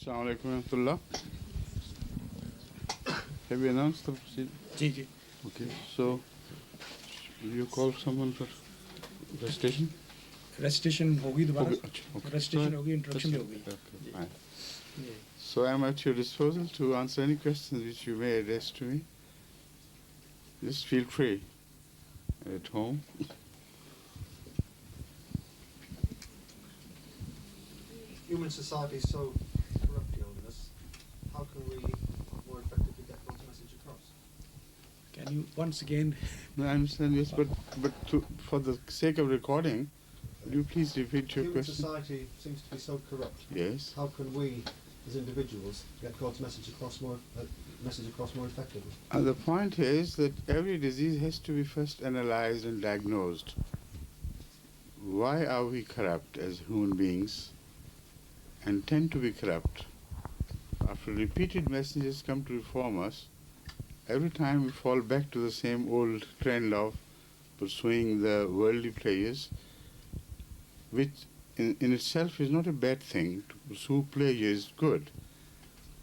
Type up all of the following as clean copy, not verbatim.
Assalamu alaikum warahmatullah. Have you announced the procedure? Ji. Okay, so will you call someone for recitation? Recitation होगी दोबारा. Okay. Recitation होगी, introduction भी होगी. Okay, fine. So I am at your disposal to answer any questions which you may address to me. Just feel free at home. Human society is so corrupt, Your Holiness. How can we more effectively get God's message across? Can you once again? No, I understand, yes, but for the sake of recording, would you please repeat your Human question? society seems to be so corrupt. Yes. How can we, as individuals, get God's message across more effectively? The point is that every disease has to be first analyzed and diagnosed. Why are we corrupt as human beings and tend to be corrupt? After repeated messages come to reform us, every time we fall back to the same old trend of pursuing the worldly pleasures, which in itself is not a bad thing. To pursue pleasure is good.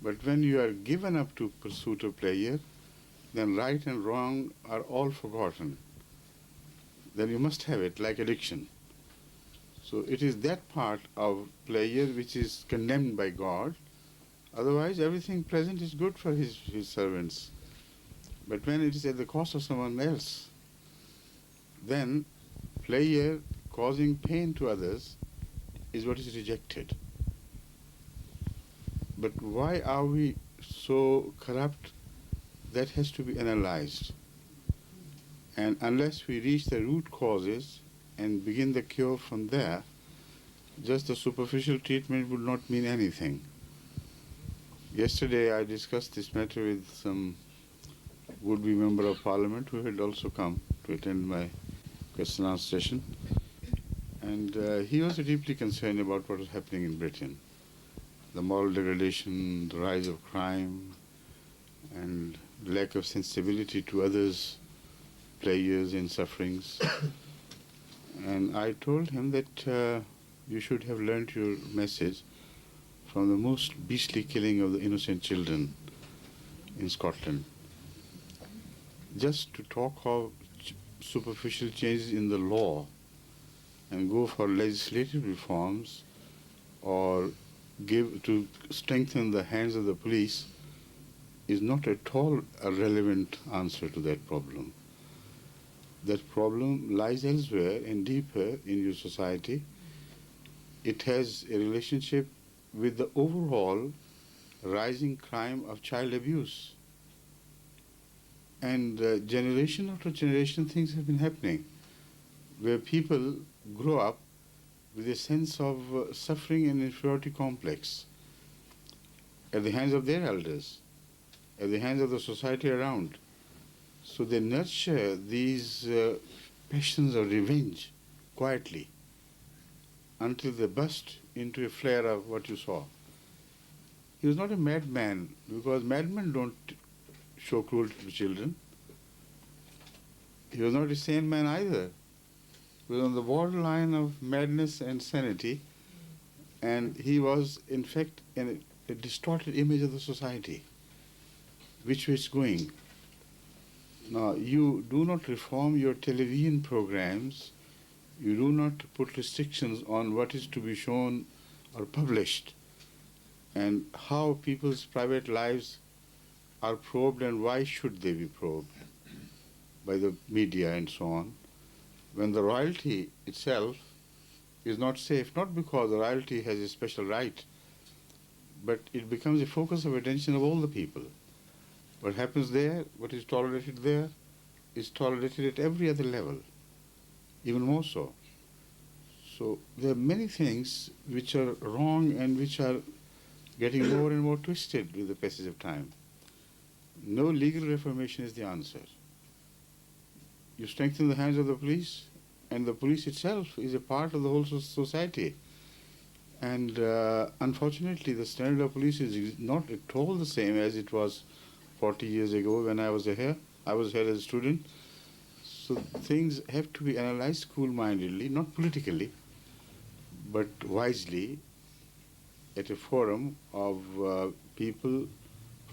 But when you are given up to pursuit of pleasure, then right and wrong are all forgotten. Then you must have it, like addiction. So it is that part of pleasure which is condemned by God. Otherwise, everything present is good for his servants. But when it is at the cost of someone else, then pleasure causing pain to others is what is rejected. But why are we so corrupt? That has to be analyzed. And unless we reach the root causes and begin the cure from there, just the superficial treatment would not mean anything. Yesterday I discussed this matter with some would-be member of parliament who had also come to attend my question and answer session. And he was deeply concerned about what was happening in Britain. The moral degradation, the rise of crime, and lack of sensibility to others' pleasures and sufferings. And I told him that you should have learnt your message from the most beastly killing of the innocent children in Scotland. Just to talk of superficial changes in the law and go for legislative reforms or give to strengthen the hands of the police is not at all a relevant answer to that problem. That problem lies elsewhere and deeper in your society. It has a relationship with the overall rising crime of child abuse. And generation after generation things have been happening where people grow up with a sense of suffering and inferiority complex at the hands of their elders, at the hands of the society around. So they nurture these passions of revenge quietly until they burst into a flare of what you saw. He was not a madman, because madmen don't show cruelty to children. He was not a sane man either. He was on the borderline of madness and sanity, and he was in fact a distorted image of the society, which way it's going. Now, you do not reform your television programs, you do not put restrictions on what is to be shown or published, and how people's private lives are probed and why should they be probed by the media and so on, when the royalty itself is not safe, not because the royalty has a special right, but it becomes a focus of attention of all the people. What happens there, what is tolerated there, is tolerated at every other level, even more so. So there are many things which are wrong and which are getting more and more twisted with the passage of time. No legal reformation is the answer. You strengthen the hands of the police, and the police itself is a part of the whole society. And unfortunately, the standard of police is not at all the same as it was 40 years ago when I was here. I was here as a student. So things have to be analyzed cool-mindedly, not politically, but wisely, at a forum of people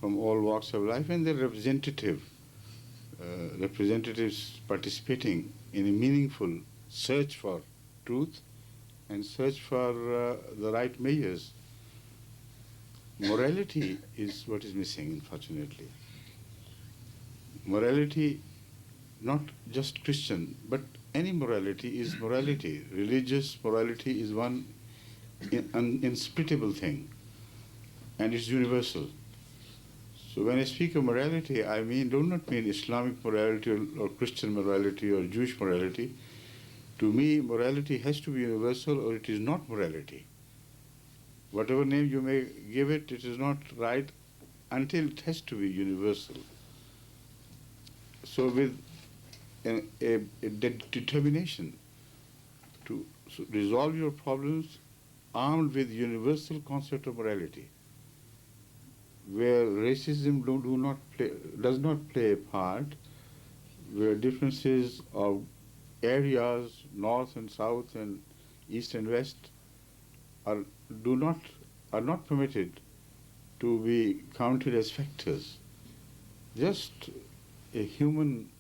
from all walks of life and their representatives participating in a meaningful search for truth and search for the right measures. Morality is what is missing, unfortunately. Morality, not just Christian, but any morality is morality. Religious morality is one unsplittable thing, and it's universal. So when I speak of morality, I do not mean Islamic morality or Christian morality or Jewish morality. To me, morality has to be universal or it is not morality. Whatever name you may give it, it is not right until it has to be universal. So with a determination to resolve your problems armed with universal concept of morality, where racism does not play a part, where differences of areas, north and south and east and west, are not permitted to be counted as factors. Just a human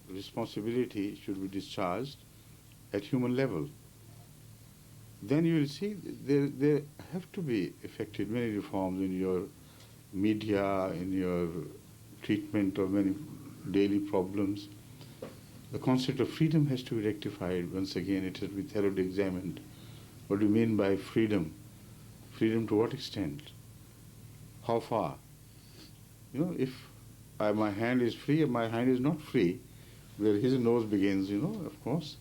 responsibility should be discharged at human level. Then you will see there have to be effected many reforms in your media, in your treatment of many daily problems. The concept of freedom has to be rectified. Once again, it has to be thoroughly examined. What do you mean by freedom? Freedom to what extent? How far? If my hand is free and my hand is not free, where his nose begins, of course.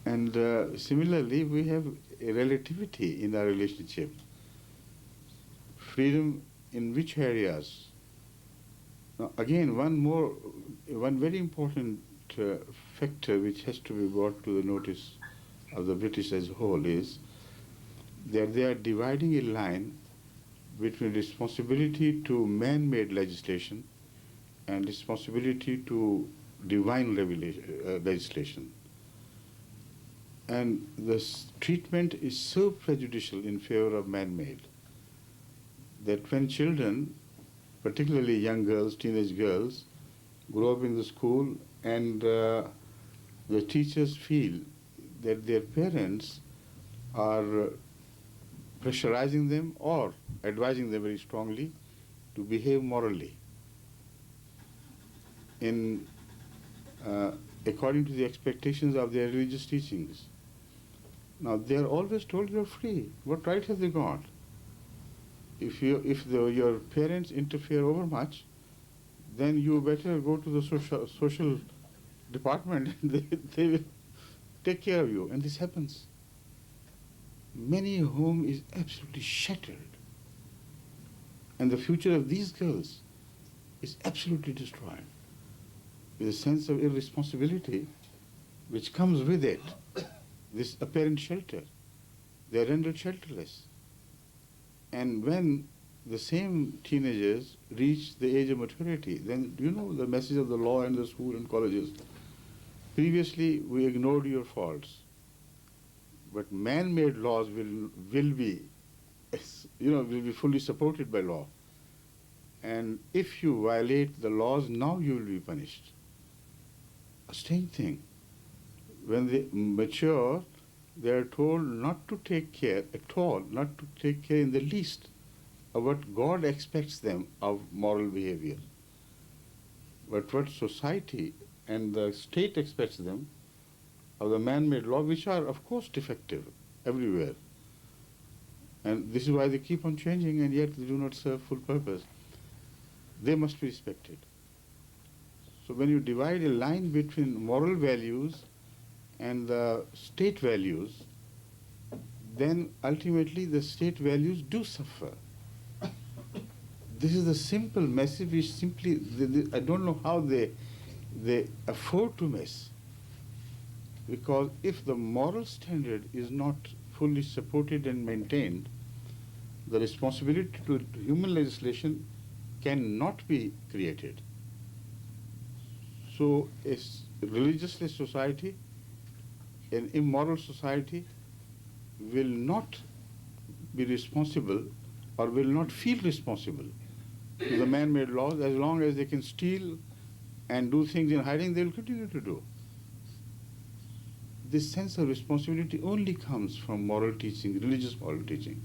And similarly, we have a relativity in our relationship. Freedom in which areas? Now, again, one very important factor which has to be brought to the notice of the British as a whole is that they are dividing a line between responsibility to man-made legislation and responsibility to divine legislation. And this treatment is so prejudicial in favor of man-made that when children, particularly young girls, teenage girls, grow up in the school and the teachers feel that their parents are pressurizing them or advising them very strongly to behave morally according to the expectations of their religious teachings. Now, they are always told you are free. What right have they got? If your parents interfere overmuch, then you better go to the social department and they will take care of you. And this happens. Many home is absolutely shattered. And the future of these girls is absolutely destroyed. With a sense of irresponsibility which comes with it, this apparent shelter. They are rendered shelterless. And when the same teenagers reach the age of maturity, then the message of the law in the school and colleges. Previously, we ignored your faults, but man-made laws will be fully supported by law. And if you violate the laws, now you will be punished. A strange thing. When they mature, they are told not to take care at all, not to take care in the least of what God expects them of moral behavior, but what society and the state expects them of the man-made law, which are, of course, defective everywhere. And this is why they keep on changing, and yet they do not serve full purpose. They must be respected. So when you divide a line between moral values and the state values, then ultimately the state values do suffer. This is the simple message which simply, I don't know how they afford to miss. Because if the moral standard is not fully supported and maintained, the responsibility to human legislation cannot be created. So a religiousless society, an immoral society, will not be responsible or will not feel responsible to the man-made laws. As long as they can steal and do things in hiding, they will continue to do. This sense of responsibility only comes from moral teaching, religious moral teaching.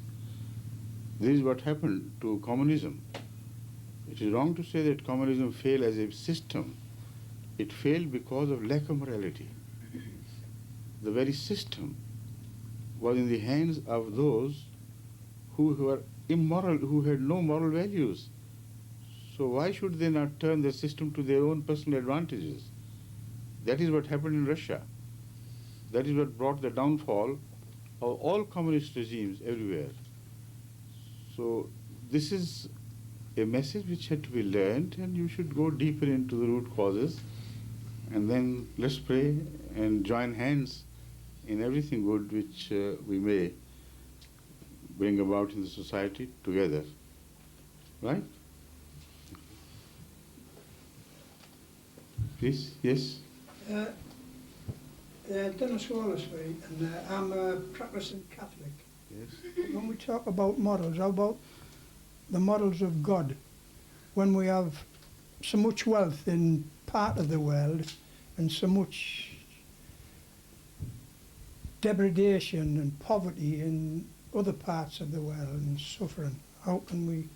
This is what happened to communism. It is wrong to say that communism failed as a system. It failed because of lack of morality. The very system was in the hands of those who were immoral, who had no moral values. So why should they not turn the system to their own personal advantages? That is what happened in Russia. That is what brought the downfall of all communist regimes everywhere. So this is a message which had to be learned, and you should go deeper into the root causes, and then let's pray and join hands in everything good which we may bring about in the society together. Right? Please, yes? Dennis Wallace, and I'm a practicing Catholic. Yes. When we talk about models, how about the models of God? When we have so much wealth in part of the world and so much degradation and poverty in other parts of the world and suffering, how can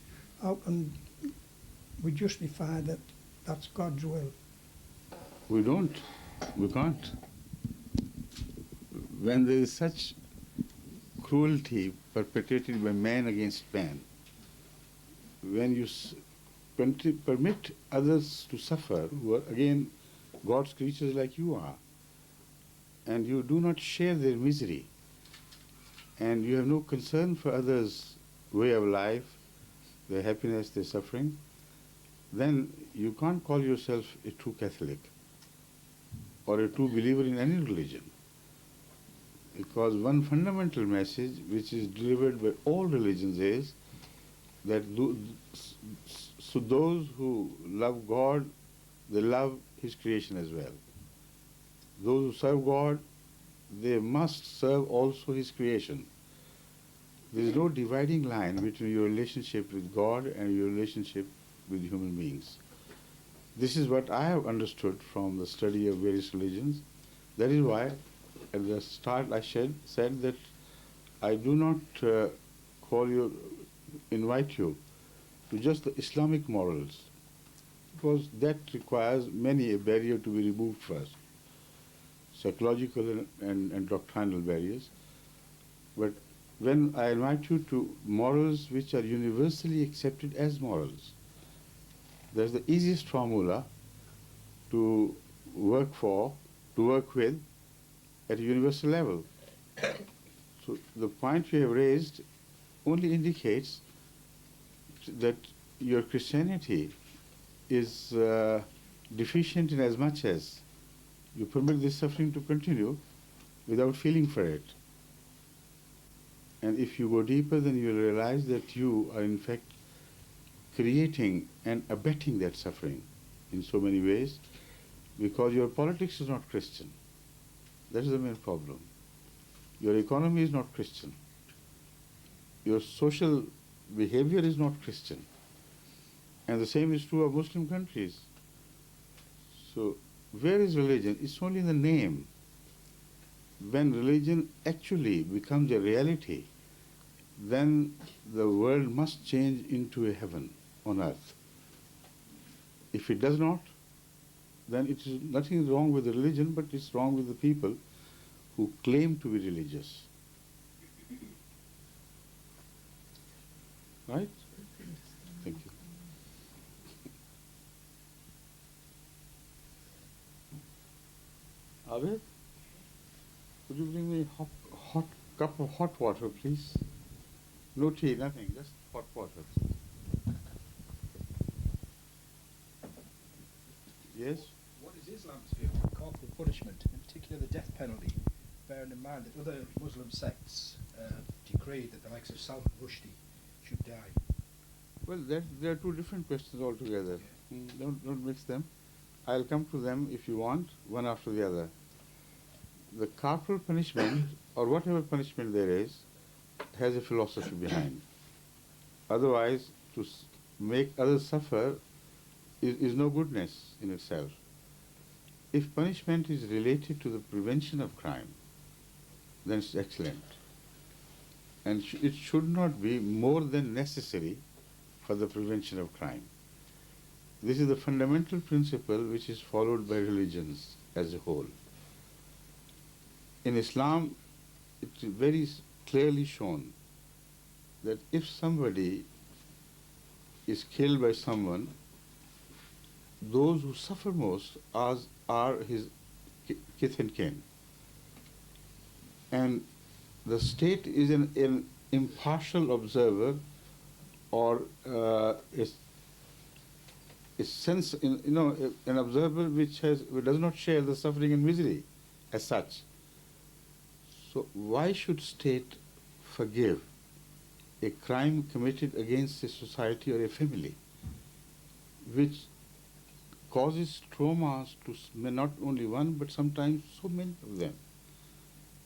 we justify that that's God's will? We don't. We can't. When there is such cruelty perpetrated by man against man, when you permit others to suffer, who are again God's creatures like you are, and you do not share their misery, and you have no concern for others' way of life, their happiness, their suffering, then you can't call yourself a true Catholic or a true believer in any religion. Because one fundamental message which is delivered by all religions is that so those who love God, they love His creation as well. Those who serve God, they must serve also His creation. There is no dividing line between your relationship with God and your relationship with human beings. This is what I have understood from the study of various religions. That is why at the start I said that I do not invite you to just the Islamic morals, because that requires many a barrier to be removed first, psychological and doctrinal barriers. But when I invite you to morals which are universally accepted as morals, that's the easiest formula to work with at a universal level. So the point you have raised only indicates that your Christianity is deficient in as much as you permit this suffering to continue without feeling for it. And if you go deeper, then you will realize that you are in fact creating and abetting that suffering in so many ways, because your politics is not Christian. That is the main problem. Your economy is not Christian. Your social behavior is not Christian. And the same is true of Muslim countries. So where is religion? It's only in the name. When religion actually becomes a reality, then the world must change into a heaven on earth. If it does not, then it is nothing wrong with the religion, but it's wrong with the people who claim to be religious. Right? Thank you. Abid, could you bring me a hot cup of hot water, please? No tea, nothing, just hot water. Yes? What is Islam's view on corporal punishment, in particular the death penalty, bearing in mind that other Muslim sects decreed that the likes of Salman Rushdie should die? Well, there are two different questions altogether. Don't mix them. I'll come to them if you want, one after the other. The corporal punishment, or whatever punishment there is, has a philosophy behind. Otherwise, to make others suffer is no goodness in itself. If punishment is related to the prevention of crime, then it's excellent. And it should not be more than necessary for the prevention of crime. This is the fundamental principle which is followed by religions as a whole. In Islam, it is very clearly shown that if somebody is killed by someone, those who suffer most are his kith and kin. And the state is an impartial observer, or an observer which does not share the suffering and misery as such. So why should state forgive a crime committed against a society or a family, which causes traumas to not only one but sometimes so many of them,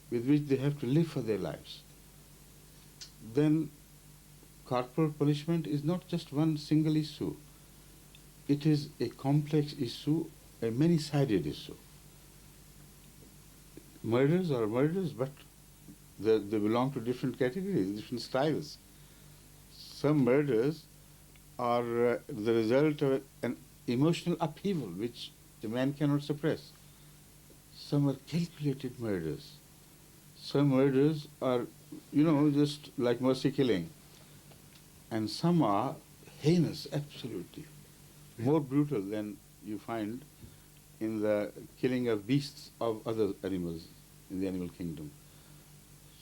with which they have to live for their lives? Then corporal punishment is not just one single issue. It is a complex issue, a many-sided issue. Murders are murders, but they belong to different categories, different styles. Some murders are the result of an emotional upheaval which the man cannot suppress. Some are calculated murders. Some murders are, just like mercy killing. And some are heinous, absolutely, more brutal than you find in the killing of beasts of other animals in the animal kingdom.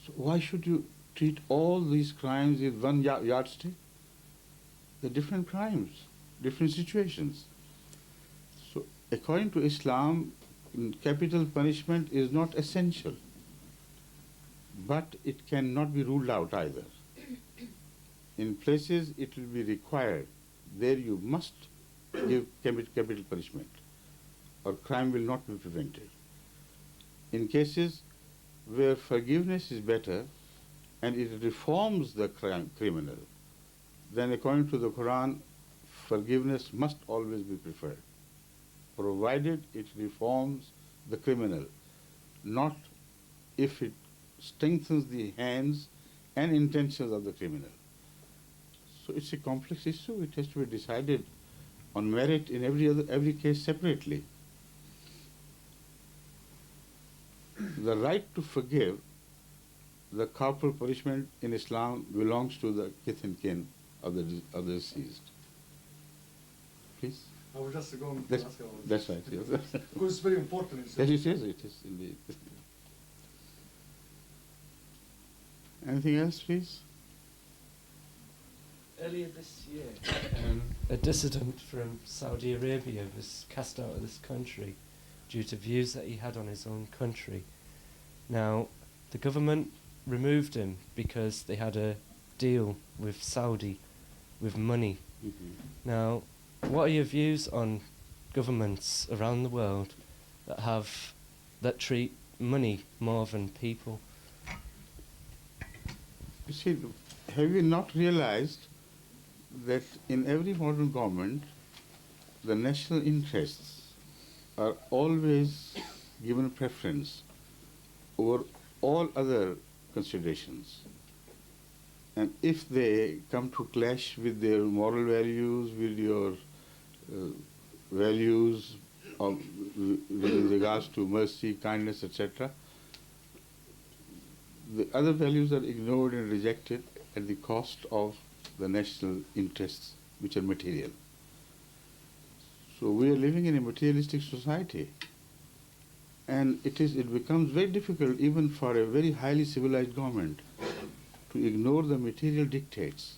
So why should you treat all these crimes with one yardstick? They're different crimes, different situations. So according to Islam, capital punishment is not essential, but it cannot be ruled out either. In places it will be required, there you must give capital punishment, or crime will not be prevented. In cases where forgiveness is better and it reforms the criminal, then according to the Quran, forgiveness must always be preferred, provided it reforms the criminal, not if it strengthens the hands and intentions of the criminal. So it's a complex issue. It has to be decided on merit in every case separately. The right to forgive, the corporal punishment in Islam belongs to the kith and kin of the deceased. Please? I was just going to That's, ask about that's this. right, yes. Because it's very important. Yes, it is indeed. Anything else, please? Earlier this year, a dissident from Saudi Arabia was cast out of this country due to views that he had on his own country. Now, the government removed him because they had a deal with Saudi, with money. Mm-hmm. Now, what are your views on governments around the world that treat money more than people? You see, have you not realized that in every modern government, the national interests are always given preference over all other considerations? And if they come to clash with their moral values, with your values with regards to mercy, kindness, etc., the other values are ignored and rejected at the cost of the national interests, which are material. So we are living in a materialistic society, and it becomes very difficult even for a very highly civilized government to ignore the material dictates.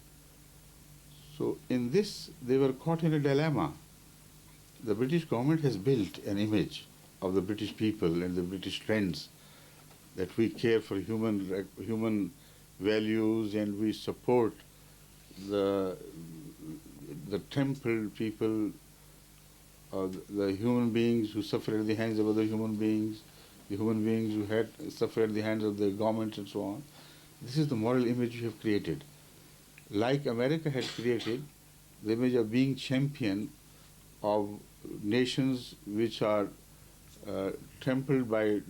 So in this, they were caught in a dilemma. The British government has built an image of the British people and the British friends, that we care for human values and we support the temple people, the human beings who suffer at the hands of other human beings, the human beings who had suffered at the hands of the government and so on. This is the moral image you have created. Like America had created the image of being champion of nations which are trampled by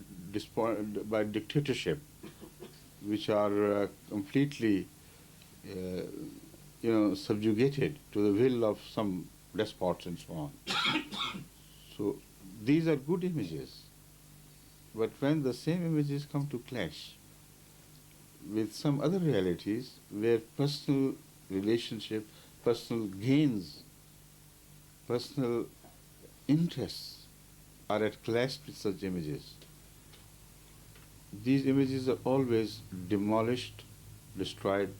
dictatorship, which are completely, subjugated to the will of some despots and so on. So these are good images. But when the same images come to clash with some other realities where personal relationship, personal gains, personal interests are at clash with such images, these images are always demolished, destroyed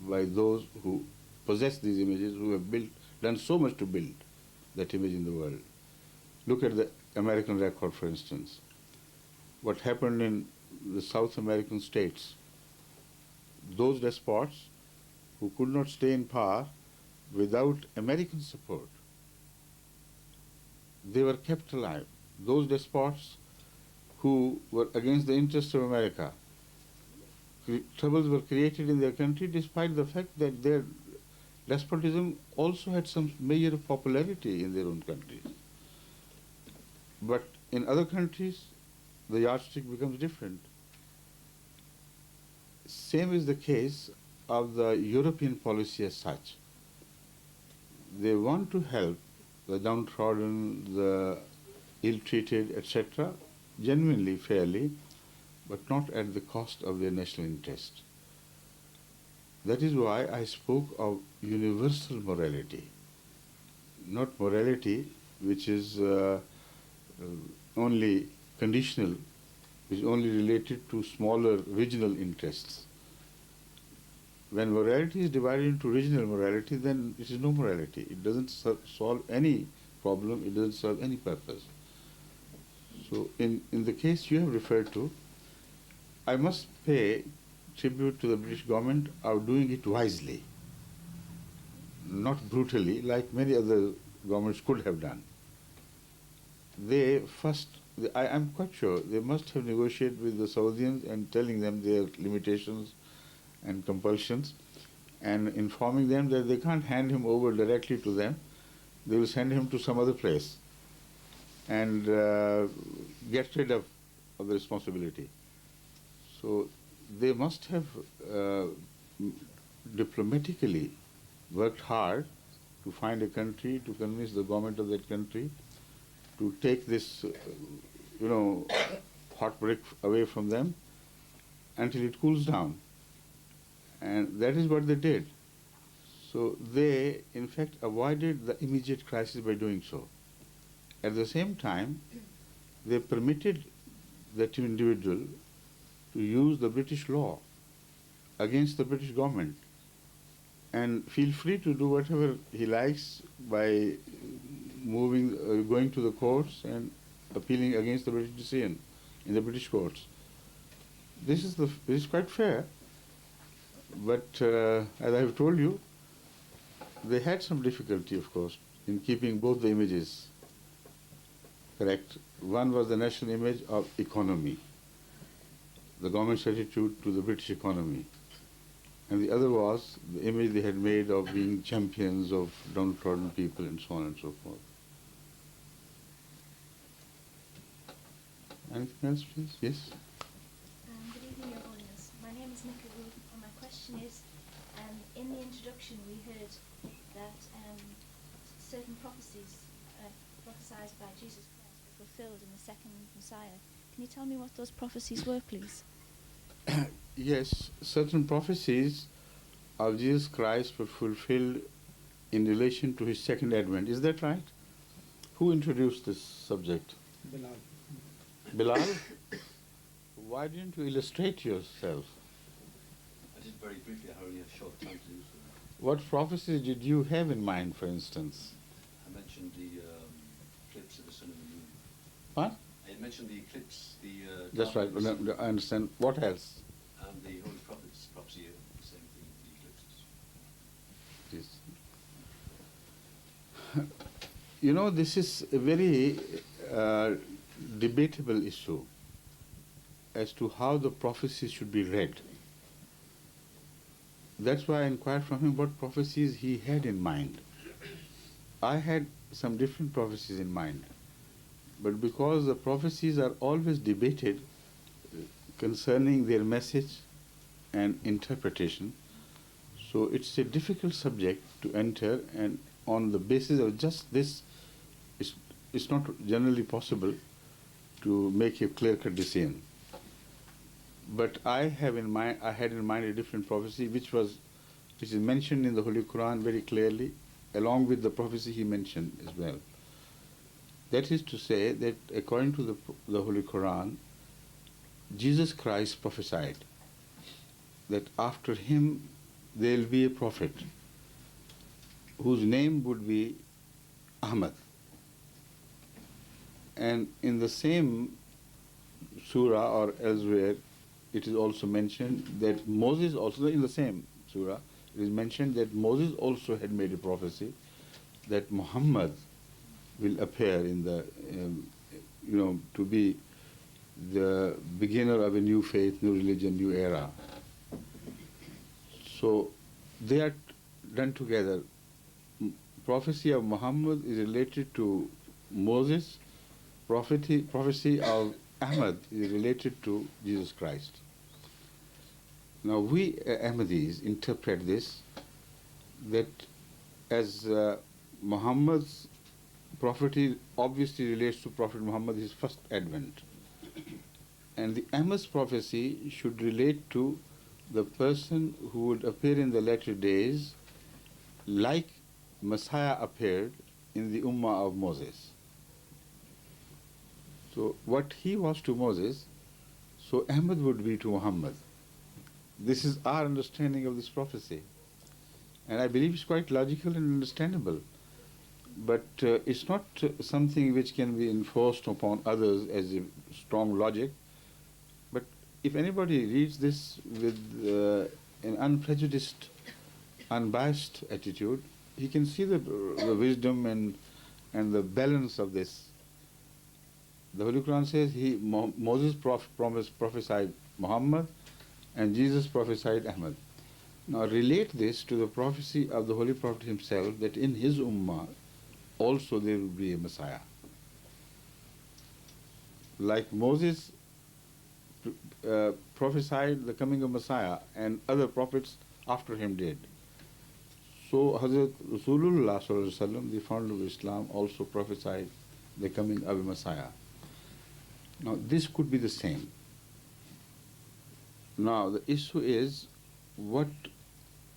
by those who possess these images, who have done so much to build that image in the world. Look at the American record, for instance. What happened in the South American states, those despots who could not stay in power without American support, they were kept alive. Those despots who were against the interests of America, troubles were created in their country despite the fact that their despotism also had some measure of popularity in their own countries. But in other countries, the yardstick becomes different. Same is the case of the European policy as such. They want to help the downtrodden, the ill-treated, etc., genuinely, fairly, but not at the cost of their national interest. That is why I spoke of universal morality, not morality which is only conditional, which is only related to smaller regional interests. When morality is divided into regional morality, then it is no morality. It doesn't solve any problem, it doesn't serve any purpose. So in the case you have referred to, I must pay tribute to the British government of doing it wisely, not brutally, like many other governments could have done. They first, I am quite sure, they must have negotiated with the Saudians and telling them their limitations and compulsions and informing them that they can't hand him over directly to them. They will send him to some other place and get rid of the responsibility. So they must have diplomatically worked hard to find a country, to convince the government of that country to take this, hot brick away from them until it cools down. And that is what they did. So they, in fact, avoided the immediate crisis by doing so. At the same time, they permitted that individual to use the British law against the British government and feel free to do whatever he likes by going to the courts and appealing against the British decision in the British courts. This is quite fair, but as I have told you, they had some difficulty, of course, in keeping both the images correct. One was the national image of economy, the government's attitude to the British economy, and the other was the image they had made of being champions of downtrodden people and so on and so forth. Anything else, please? Yes? Good evening, Your Holiness. My name is Nicola Ruth, and my question is, in the introduction we heard that certain prophecies prophesied by Jesus Christ were fulfilled in the second Messiah. Can you tell me what those prophecies were, please? Yes, certain prophecies of Jesus Christ were fulfilled in relation to his second advent. Is that right? Who introduced this subject? Bilal. Bilal? Why didn't you illustrate yourself? I did very briefly. I only have a short time to do so. What prophecies did you have in mind, for instance? I mentioned the eclipse of the sun and the moon. What? I mentioned the eclipse, the... That's right. No, I understand. What else? And the Holy Prophet's prophecy of the same thing, the eclipses. Yes. This is a very debatable issue as to how the prophecies should be read. that's why I inquired from him what prophecies he had in mind. I had some different prophecies in mind, but because the prophecies are always debated concerning their message and interpretation, so it's a difficult subject to enter, and on the basis of just this, it's not generally possible to make a clear-cut decision. But I had in mind a different prophecy, which is mentioned in the Holy Quran very clearly, along with the prophecy he mentioned as well. That is to say that according to the Holy Quran, Jesus Christ prophesied that after him there will be a prophet whose name would be Ahmad. And in the same surah or elsewhere, it is also mentioned that Moses also, in the same surah, it is mentioned that Moses also had made a prophecy that Muhammad will appear in the, to be the beginner of a new faith, new religion, new era. So they are done together. Prophecy of Muhammad is related to Moses. Prophecy of Ahmad is related to Jesus Christ. Now we Ahmadis interpret this that as Muhammad's prophecy obviously relates to Prophet Muhammad, his first advent. And the Ahmad's prophecy should relate to the person who would appear in the latter days like Messiah appeared in the Ummah of Moses. So what he was to Moses, so Ahmad would be to Muhammad. This is our understanding of this prophecy. And I believe it's quite logical and understandable. But it's not something which can be enforced upon others as a strong logic. But if anybody reads this with an unprejudiced, unbiased attitude, he can see the wisdom and the balance of this. The Holy Quran says Moses prophesied Muhammad and Jesus prophesied Ahmad. Now relate this to the prophecy of the Holy Prophet himself that in his Ummah also there will be a Messiah. Like Moses prophesied the coming of Messiah and other prophets after him did. So Hazrat Rasulullah sallallahu alaihi wasallam, the founder of Islam, also prophesied the coming of a Messiah. Now this could be the same. Now the issue is, what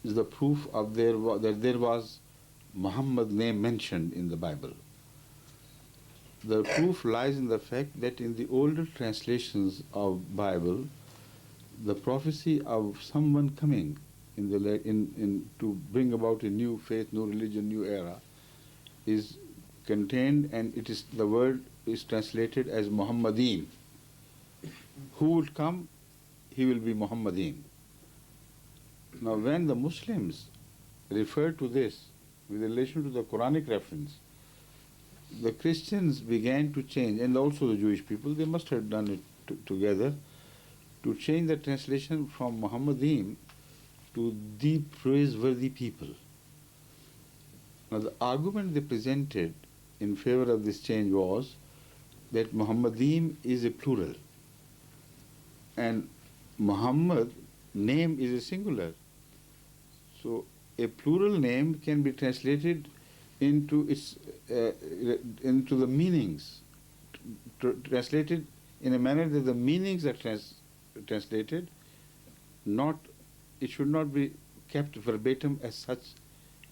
is the proof of that there was Muhammad name mentioned in the Bible? The proof lies in the fact that in the older translations of Bible, the prophecy of someone coming to bring about a new faith, new religion, new era is contained, and the word is translated as Muhammadin. Who would come? He will be Muhammadin. Now when the Muslims refer to this with relation to the Quranic reference, the Christians began to change, and also the Jewish people, they must have done it together, to change the translation from Muhammadin to the praiseworthy people. Now the argument they presented in favor of this change was that Muhammadim is a plural and Muhammad name is a singular. So a plural name can be translated into the meanings, translated in a manner that the meanings are translated, it should not be kept verbatim as such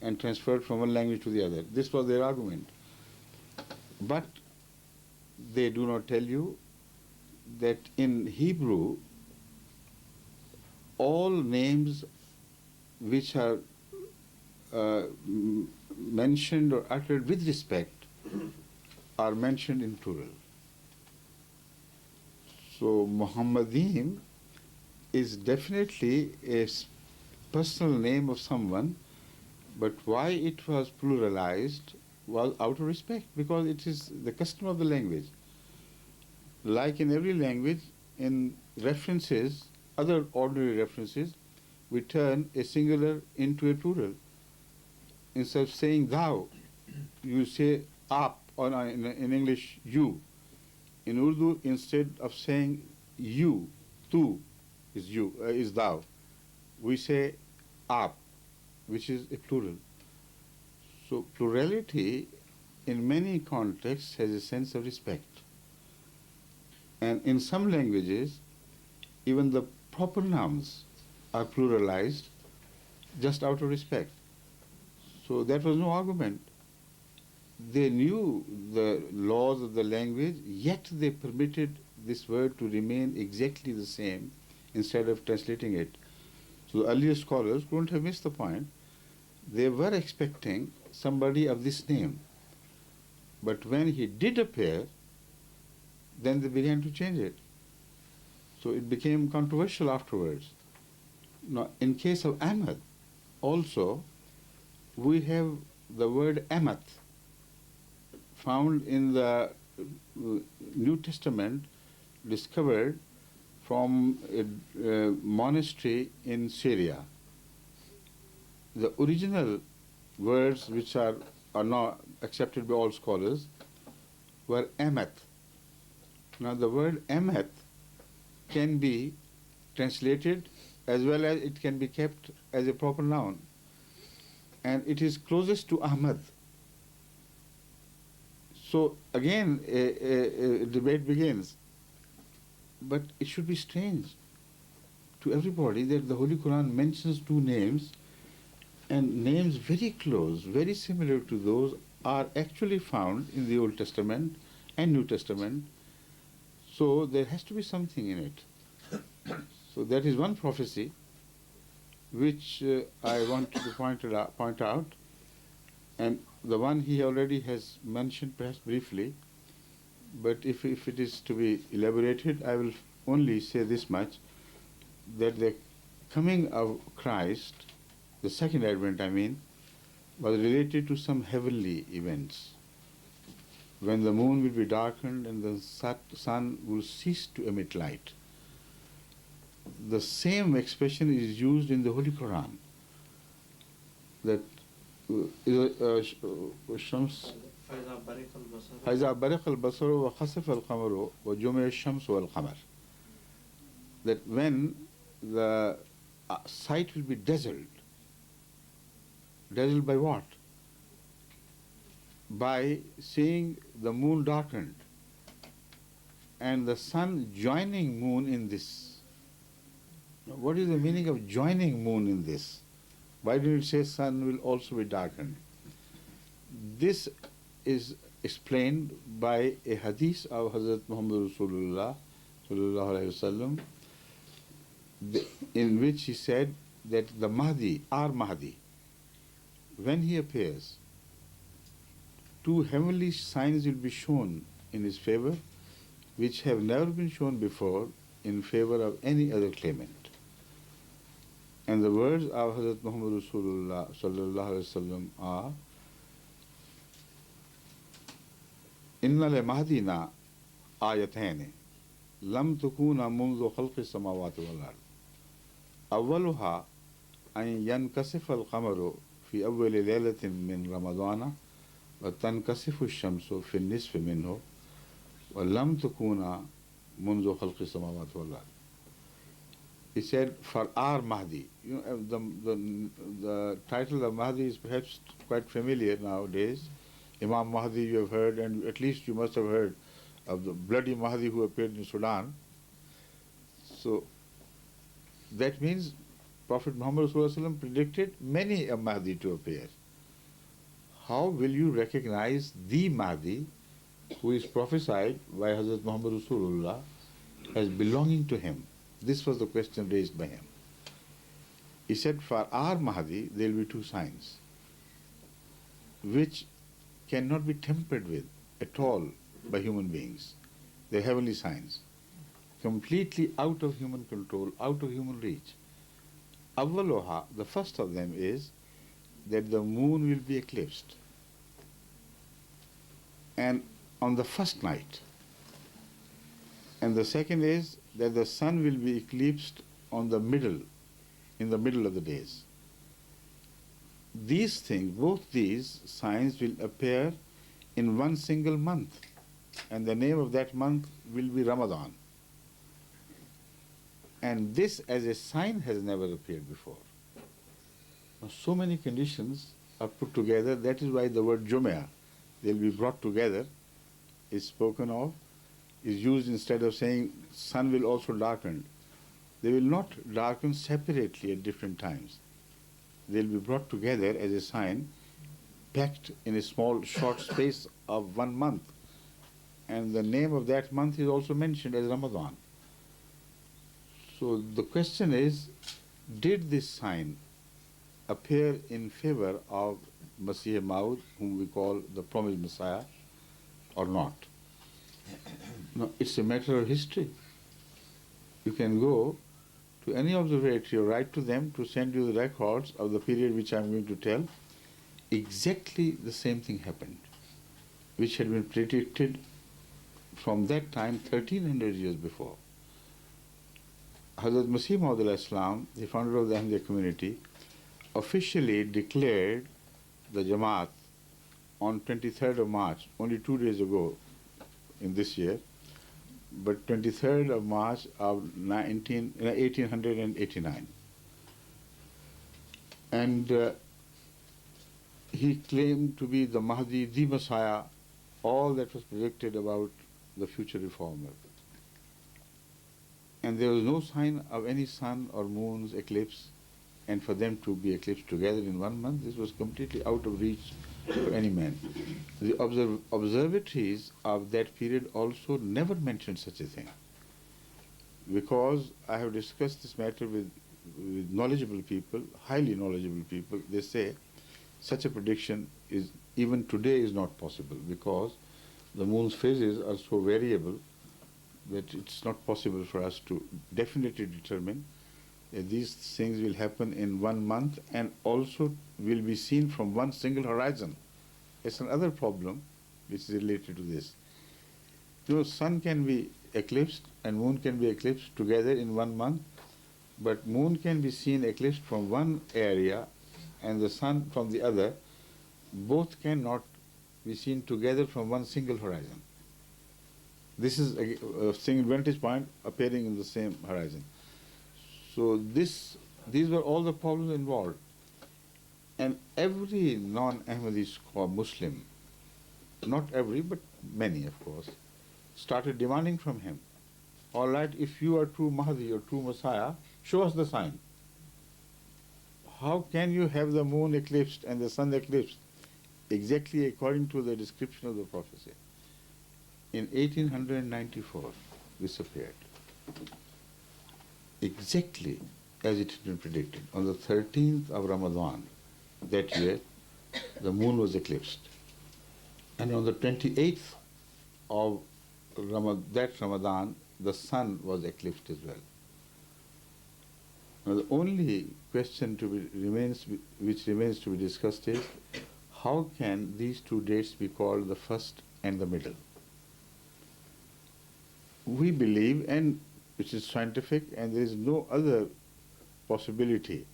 and transferred from one language to the other. This was their argument. But they do not tell you that in Hebrew, all names which are mentioned or uttered with respect are mentioned in plural. So Muhammadim is definitely a personal name of someone, but why it was pluralized was out of respect, because it is the custom of the language. Like in every language, in references, other ordinary references, we turn a singular into a plural. Instead of saying thou, you say aap, or in English you. In Urdu, instead of saying you, tu is thou, we say aap, which is a plural. So plurality in many contexts has a sense of respect. And in some languages, even the proper nouns are pluralized just out of respect. So that was no argument. They knew the laws of the language, yet they permitted this word to remain exactly the same instead of translating it. So the earlier scholars couldn't have missed the point. They were expecting somebody of this name. But when he did appear, then they began to change it. So it became controversial afterwards. Now, in case of Ahmad, also, we have the word Amat found in the New Testament, discovered from a monastery in Syria. The original words, which are not accepted by all scholars, were Amat. Now the word Amat can be translated as well as it can be kept as a proper noun. And it is closest to Ahmad. So again, a debate begins. But it should be strange to everybody that the Holy Quran mentions two names, and names very close, very similar to those, are actually found in the Old Testament and New Testament. So there has to be something in it. So that is one prophecy which I wanted to point out, and the one he already has mentioned perhaps briefly, but if it is to be elaborated, I will only say this much, that the coming of Christ, the second advent I mean, was related to some heavenly events, when the moon will be darkened and the sun will cease to emit light. The same expression is used in the Holy Quran, that Shams فَإِذَا بَرِقَ الْبَصَرُ وَخَسَفَ الْقَمَرُ وَجُمِعَ الشَّمْسُ وَالْقَمَرُ, that when the sight will be dazzled by what? By seeing the moon darkened and the sun joining moon in this. Now, what is the meaning of joining moon in this? Why do you say sun will also be darkened? This is explained by a hadith of Hazrat Muhammad Rasulullah sallallahu alaihi wasallam, in which he said that the Mahdi, our Mahdi, when he appears, two heavenly signs will be shown in his favor, which have never been shown before in favor of any other claimant. And the words of Hazrat Muhammad Rasulullah sallallahu alaihi wasallam are, Inna le Mahdina ayatayni lam tukuna mundu khalqi samawati wal ard. Awwaluha an yankasifa al-qamaru fi awwali laylatin min Ramadana wa tankasifu ash-shamsu fi an-nisfi minhu wa lam tukuna mundu khalqi samawati wal ard. He said, for our Mahdi. You know, the title of Mahdi is perhaps quite familiar nowadays. Imam Mahdi you have heard, and at least you must have heard of the bloody Mahdi who appeared in Sudan. So that means Prophet Muhammad ﷺ predicted many a Mahdi to appear. How will you recognize the Mahdi who is prophesied by Hazrat Muhammad Rasulullah as belonging to him? This was the question raised by him. He said, for our Mahdi, there will be two signs, which cannot be tampered with at all by human beings. They're heavenly signs, completely out of human control, out of human reach. Awwaloha, the first of them is that the moon will be eclipsed. And on the first night. And the second is that the sun will be eclipsed on the middle in the middle of the days. These things, both these signs will appear in one single month, and the name of that month will be Ramadan. And this as a sign has never appeared before. Now, so many conditions are put together. That is why the word Jum'ah, they'll be brought together, is spoken of, is used instead of saying sun will also darken. They will not darken separately at different times. They'll be brought together as a sign, packed in a small, short space of 1 month. And the name of that month is also mentioned as Ramadan. So the question is, did this sign appear in favor of Masih Maud, whom we call the promised Messiah, or not? No, it's a matter of history. You can go to any observatory or write to them to send you the records of the period which I'm going to tell. Exactly the same thing happened, which had been predicted from that time 1300 years before. Hazrat Masih Maud al-Islam, the founder of the Ahmadiyya community, officially declared the Jamaat on 23rd of March, only 2 days ago in this year, but 23rd of March of 1889. And he claimed to be the Mahdi, the Messiah, all that was predicted about the future reformer. And there was no sign of any sun or moon's eclipse, and for them to be eclipsed together in 1 month, this was completely out of reach for any man. The observatories of that period also never mentioned such a thing, because I have discussed this matter with knowledgeable people, highly knowledgeable people. They say such a prediction is even today is not possible, because the moon's phases are so variable that it's not possible for us to definitely determine that these things will happen in 1 month and also will be seen from one single horizon. It's another problem which is related to this. You know, sun can be eclipsed and moon can be eclipsed together in 1 month, but moon can be seen eclipsed from one area and the sun from the other. Both cannot be seen together from one single horizon. This is a single vantage point appearing in the same horizon. So these were all the problems involved. And every non-Ahmadi scholar, Muslim, not every, but many of course, started demanding from him, all right, if you are true Mahdi or true Messiah, show us the sign. How can you have the moon eclipsed and the sun eclipsed exactly according to the description of the prophecy? In 1894, this appeared. Exactly as it had been predicted. On the 13th of Ramadan that year, the moon was eclipsed. And on the 28th of that Ramadan, the sun was eclipsed as well. Now the only question which remains to be discussed is, how can these two dates be called the first and the middle? We believe, and which is scientific, and there is no other possibility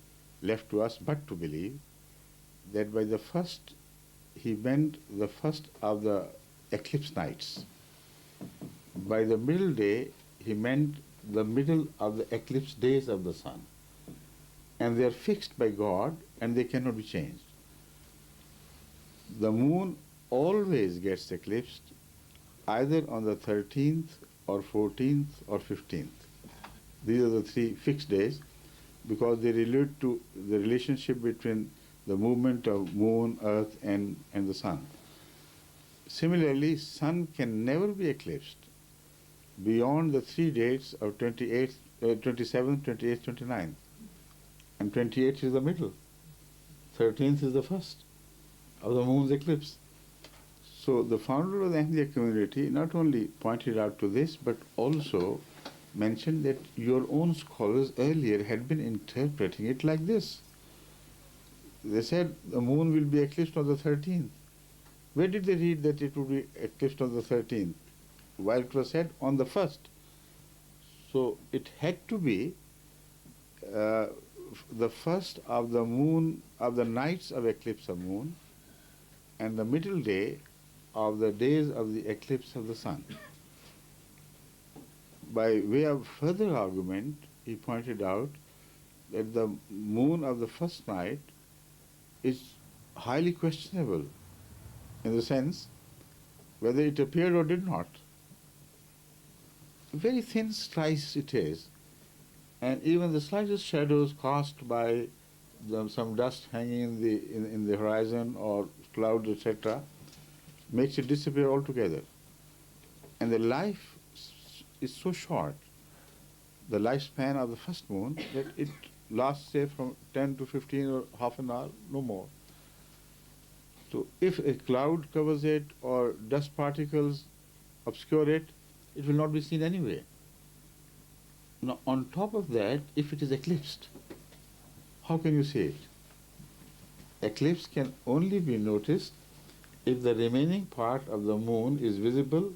left to us but to believe, that by the first, he meant the first of the eclipse nights. By the middle day, he meant the middle of the eclipse days of the sun. And they are fixed by God and they cannot be changed. The moon always gets eclipsed either on the 13th or 14th or 15th. These are the three fixed days because they relate to the relationship between the movement of moon, earth and the sun. Similarly, sun can never be eclipsed beyond the 3 dates of 27th, 28th, 29th. And 28th is the middle. 13th is the first of the moon's eclipse. So the founder of the Ahmadiyya community not only pointed out to this, but also mentioned that your own scholars earlier had been interpreting it like this. They said the moon will be eclipsed on the 13th. Where did they read that it would be eclipsed on the 13th? While it was said on the 1st. So it had to be the first of the moon, of the nights of eclipse of moon, and the middle day of the days of the eclipse of the sun. By way of further argument, he pointed out that the moon of the first night is highly questionable in the sense whether it appeared or did not. Very thin slice it is, and even the slightest shadows cast by some dust hanging in the horizon or clouds, etc., makes it disappear altogether. And the life is so short, the lifespan of the first moon, that it lasts, say, from 10 to 15 or half an hour, no more. So if a cloud covers it or dust particles obscure it, it will not be seen anyway. Now, on top of that, if it is eclipsed, how can you see it? Eclipse can only be noticed if the remaining part of the moon is visible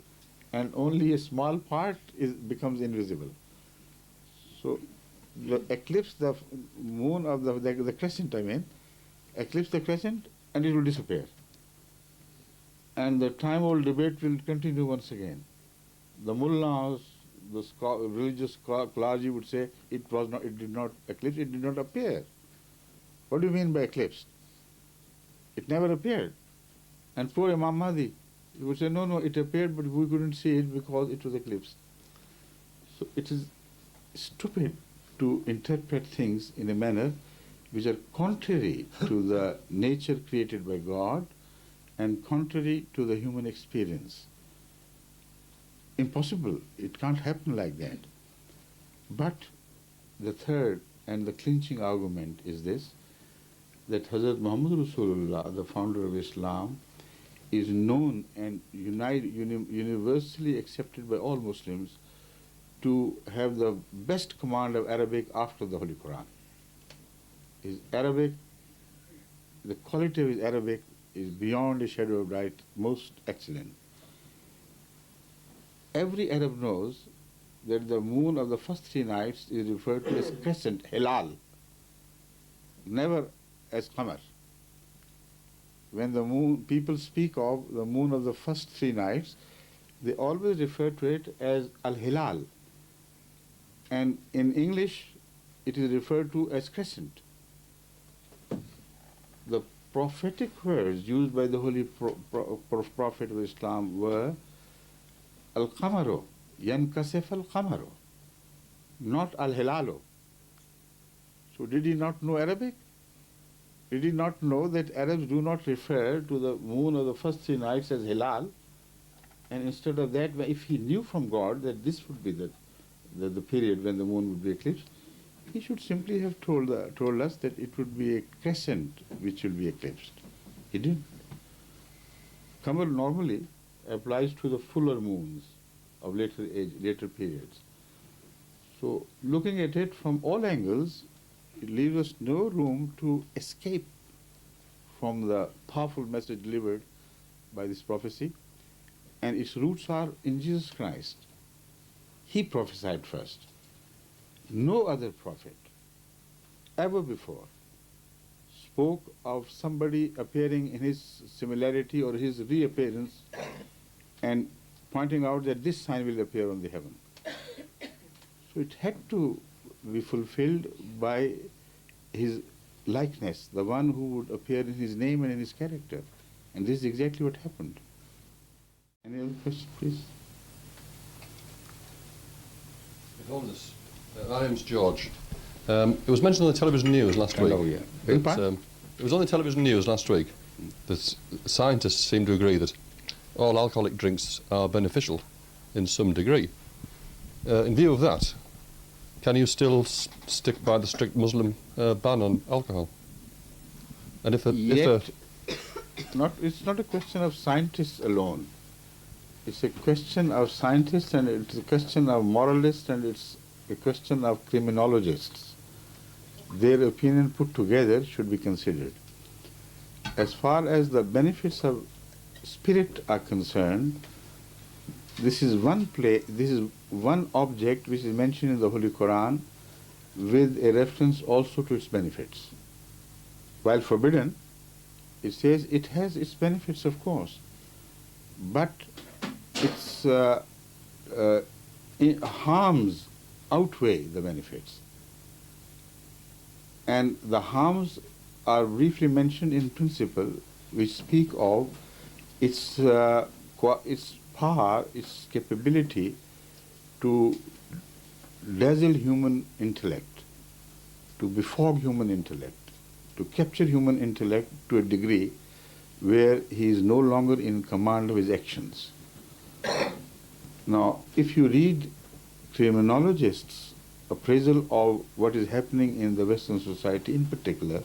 and only a small part becomes invisible. So, the eclipse the moon of the crescent, eclipse the crescent and it will disappear. And the time-old debate will continue once again. The mullahs, the religious clergy would say it did not eclipse, it did not appear. What do you mean by eclipse? It never appeared. And poor Imam Mahdi, he would say, no, it appeared, but we couldn't see it because it was eclipsed. So it is stupid to interpret things in a manner which are contrary to the nature created by God and contrary to the human experience. Impossible. It can't happen like that. But the third and the clinching argument is this, that Hazrat Muhammad Rasulullah, the founder of Islam, is known and universally accepted by all Muslims to have the best command of Arabic after the Holy Quran. His Arabic, the quality of his Arabic is beyond a shadow of doubt, most excellent. Every Arab knows that the moon of the first 3 nights is referred to as crescent, hilal, never as qamar. When the moon, people speak of the moon of the first 3 nights, they always refer to it as al-hilal. And in English, it is referred to as crescent. The prophetic words used by the holy prophet of Islam were al-qamaru, yankasif al-qamaru, not al-hilalu. So did he not know Arabic? Did he not know that Arabs do not refer to the moon of the first 3 nights as hilal? And instead of that, if he knew from God that this would be the period when the moon would be eclipsed, he should simply have told us that it would be a crescent which will be eclipsed. He didn't. Qamar normally applies to the fuller moons of later periods. So looking at it from all angles, it leaves us no room to escape from the powerful message delivered by this prophecy, and its roots are in Jesus Christ. He prophesied first. No other prophet ever before spoke of somebody appearing in his similarity or his reappearance and pointing out that this sign will appear on the heaven. So it had to be fulfilled by his likeness, the one who would appear in his name and in his character. And this is exactly what happened. Any other question, please? Your Holiness, my name's George. It was mentioned on the television news last week. Oh, yeah. That, it was on the television news last week that scientists seem to agree that all alcoholic drinks are beneficial in some degree. In view of that, can you still stick by the strict Muslim ban on alcohol? And it's not a question of scientists alone. It's a question of scientists, and it's a question of moralists, and it's a question of criminologists. Their opinion put together should be considered. As far as the benefits of spirit are concerned, this is one object which is mentioned in the Holy Quran with a reference also to its benefits. While forbidden, it says it has its benefits, of course, but its harms outweigh the benefits. And the harms are briefly mentioned in principle, which speak of its power, its capability to dazzle human intellect, to befog human intellect, to capture human intellect to a degree where he is no longer in command of his actions. Now, if you read criminologists' appraisal of what is happening in the Western society in particular,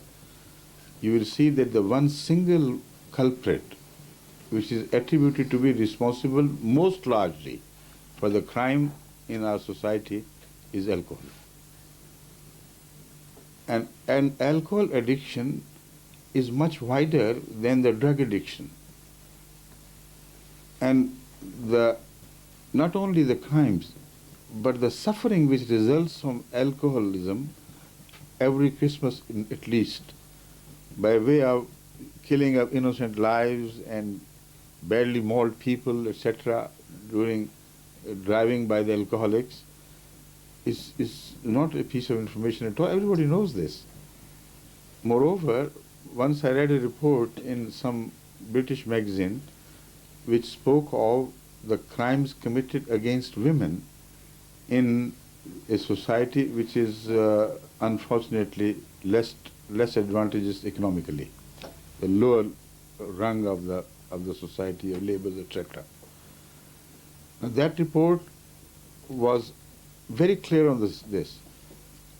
you will see that the one single culprit which is attributed to be responsible most largely for the crime in our society is alcohol. And alcohol addiction is much wider than the drug addiction. And not only the crimes, but the suffering which results from alcoholism every Christmas at least, by way of killing of innocent lives and badly mauled people, etc., during driving by the alcoholics, is not a piece of information at all. Everybody knows this. Moreover, once I read a report in some British magazine which spoke of the crimes committed against women in a society which is unfortunately less advantageous economically, the lower rung of the society, of labours, etc. Now, that report was very clear on this,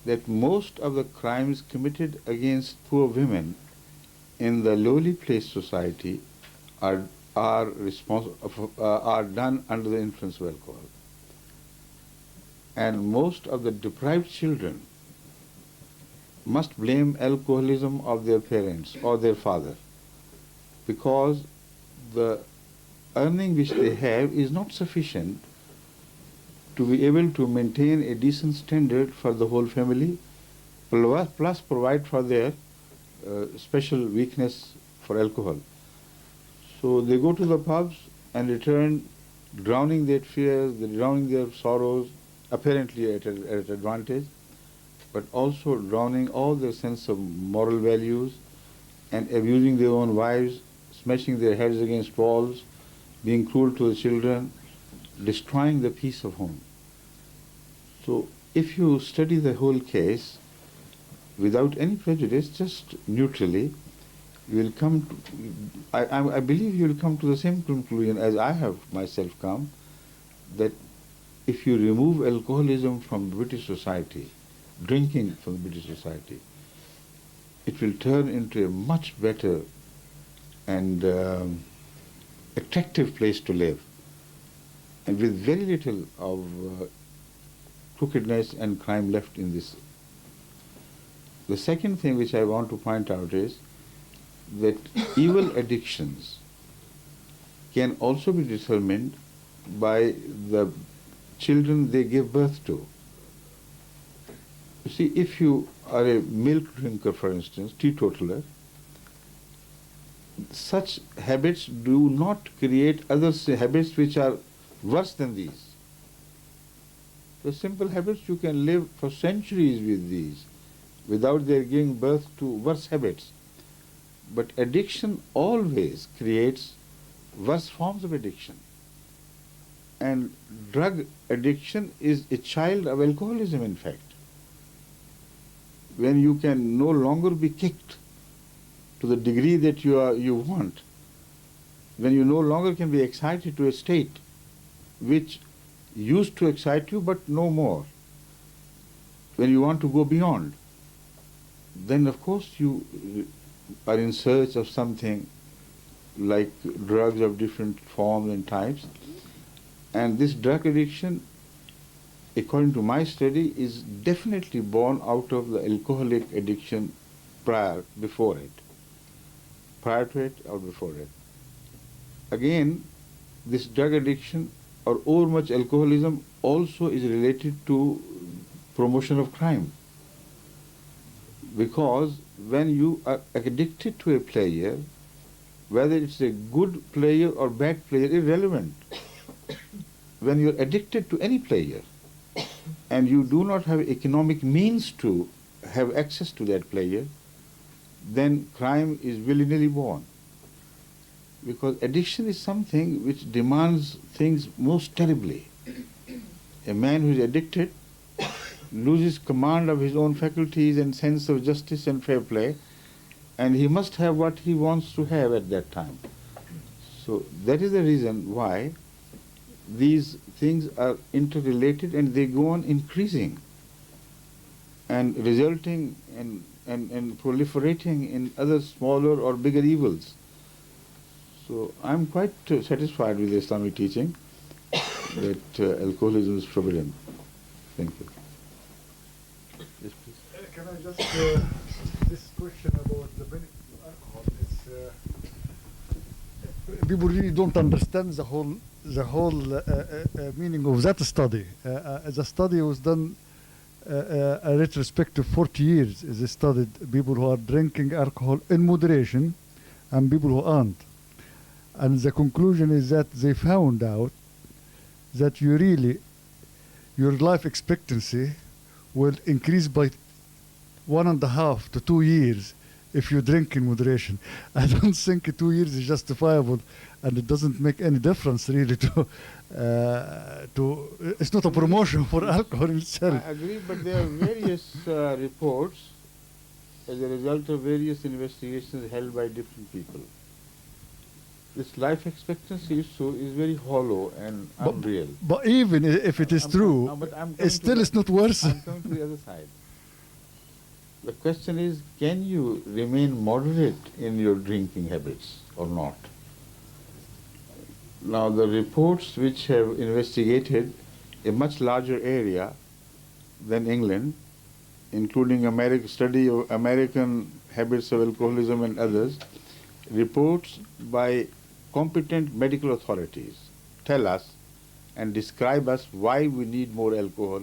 that most of the crimes committed against poor women in the lowly placed society are done under the influence of alcohol. And most of the deprived children must blame alcoholism of their parents or their father, because the earning which they have is not sufficient to be able to maintain a decent standard for the whole family, plus provide for their special weakness for alcohol. So they go to the pubs and return drowning their fears, drowning their sorrows, apparently at advantage, but also drowning all their sense of moral values and abusing their own wives, smashing their heads against walls, being cruel to the children, destroying the peace of home. So if you study the whole case without any prejudice, just neutrally, you will come to, I believe you will come to the same conclusion as I have myself come, that if you remove alcoholism from British society, drinking from British society, it will turn into a much better and attractive place to live, and with very little of crookedness and crime left in this. The second thing which I want to point out is that evil addictions can also be determined by the children they give birth to. You see, if you are a milk drinker, for instance, teetotaler, such habits do not create other habits which are worse than these. The simple habits, you can live for centuries with these without their giving birth to worse habits. But addiction always creates worse forms of addiction. And drug addiction is a child of alcoholism, in fact. When you can no longer be kicked to the degree that you want, when you no longer can be excited to a state which used to excite you but no more, when you want to go beyond, then of course you are in search of something like drugs of different forms and types. And this drug addiction, according to my study, is definitely born out of the alcoholic addiction prior to it or before it. Again, this drug addiction or overmuch alcoholism also is related to promotion of crime. Because when you are addicted to a player, whether it's a good player or bad player, irrelevant. When you're addicted to any player and you do not have economic means to have access to that player, then crime is willy-nilly born. Because addiction is something which demands things most terribly. A man who is addicted loses command of his own faculties and sense of justice and fair play, and he must have what he wants to have at that time. So that is the reason why these things are interrelated and they go on increasing and resulting and proliferating in other smaller or bigger evils. So I'm quite satisfied with the Islamic teaching that alcoholism is forbidden. Thank you. Yes, please. Can I just, this question about the benefit of alcohol is, people really don't understand the whole meaning of that study. The study was done a retrospective 40 years. They studied people who are drinking alcohol in moderation and people who aren't. And the conclusion is that they found out that your life expectancy will increase by 1.5 to 2 years if you drink in moderation. I don't think 2 years is justifiable, and it doesn't make any difference really to it's not a promotion for alcohol itself. I agree, but there are various reports as a result of various investigations held by different people. This life expectancy issue is very hollow and unreal. But even if it is true, it still is not worse. I'm coming to the other side. The question is, can you remain moderate in your drinking habits or not? Now, the reports which have investigated a much larger area than England, including study of American habits of alcoholism and others, reports by competent medical authorities tell us and describe us why we need more alcohol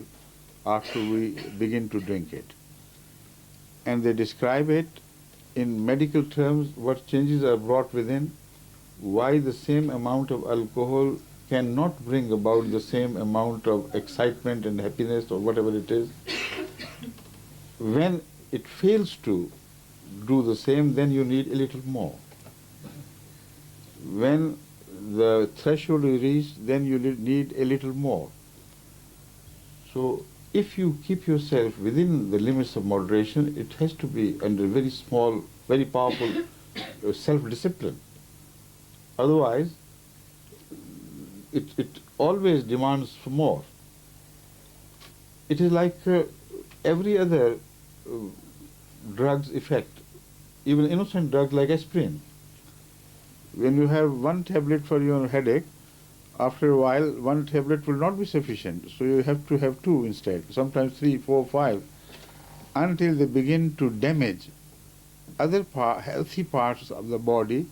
after we begin to drink it. And they describe it in medical terms, what changes are brought within, why the same amount of alcohol cannot bring about the same amount of excitement and happiness or whatever it is. When it fails to do the same, then you need a little more. When the threshold is reached, then you need a little more. So if you keep yourself within the limits of moderation, it has to be under very small, very powerful self-discipline. Otherwise, it always demands for more. It is like every other drug's effect, even innocent drugs like aspirin. When you have one tablet for your headache, after a while, one tablet will not be sufficient. So you have to have 2 instead, sometimes 3, 4, 5, until they begin to damage other healthy parts of the body,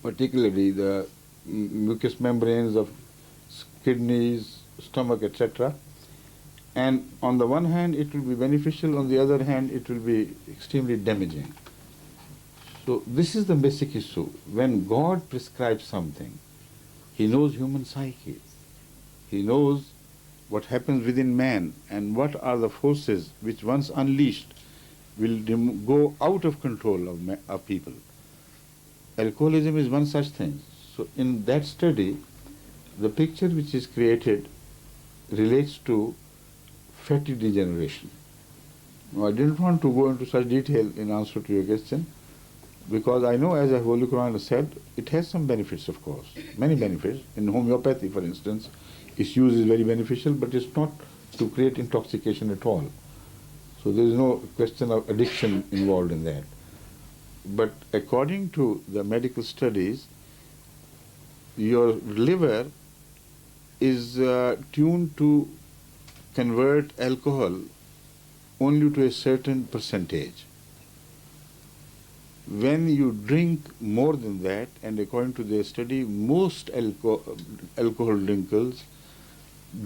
particularly the mucous membranes of kidneys, stomach, etc. And on the one hand, it will be beneficial, on the other hand, it will be extremely damaging. So this is the basic issue. When God prescribes something, He knows human psyche. He knows what happens within man and what are the forces which once unleashed will go out of control of people. Alcoholism is one such thing. So in that study, the picture which is created relates to fatty degeneration. Now, I didn't want to go into such detail in answer to your question, because I know, as the Holy Quran has said, it has some benefits, of course, many benefits. In homeopathy, for instance, its use is very beneficial, but it's not to create intoxication at all. So there is no question of addiction involved in that. But according to the medical studies, your liver is tuned to convert alcohol only to a certain percentage. When you drink more than that, and according to their study, most alcohol drinkers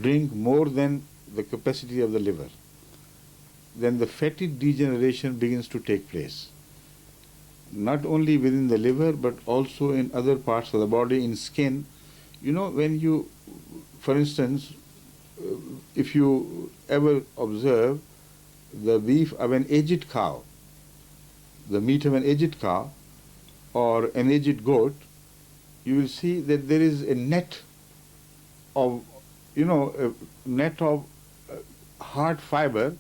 drink more than the capacity of the liver. then the fatty degeneration begins to take place. Not only within the liver, but also in other parts of the body, in skin. You know, when you, for instance, if you ever observe the beef of an aged cow, the meat of an aged cow or an aged goat, you will see that there is a net of, a net of hard fiber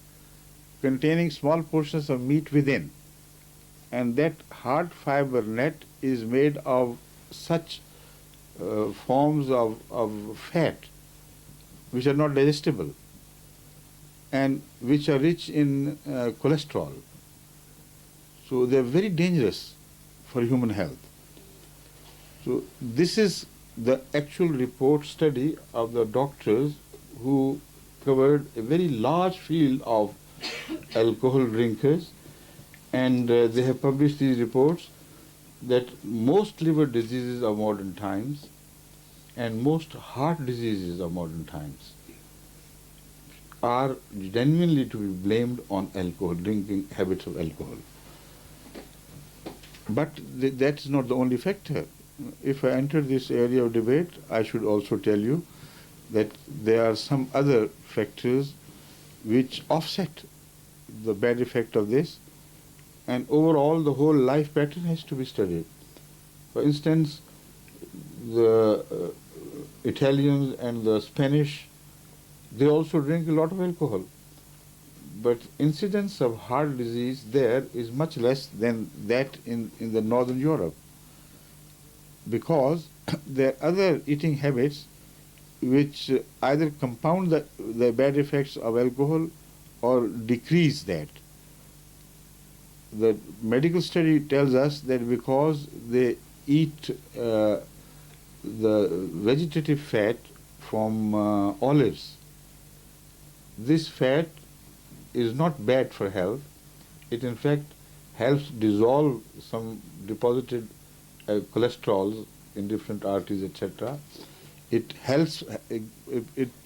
containing small portions of meat within. And that hard fiber net is made of such forms of fat which are not digestible and which are rich in cholesterol. So they are very dangerous for human health. So this is the actual report study of the doctors who covered a very large field of alcohol drinkers, and they have published these reports that most liver diseases of modern times and most heart diseases of modern times are genuinely to be blamed on alcohol, drinking habits of alcohol. But that is not the only factor. If I enter this area of debate, I should also tell you that there are some other factors which offset the bad effect of this, and overall the whole life pattern has to be studied. For instance, the Italians and the Spanish, they also drink a lot of alcohol, but incidence of heart disease there is much less than that in the northern Europe, because there are other eating habits which either compound the bad effects of alcohol or decrease that. The medical study tells us that because they eat the vegetative fat from olives, this fat is not bad for health. It in fact helps dissolve some deposited cholesterols in different arteries, etc. It helps, it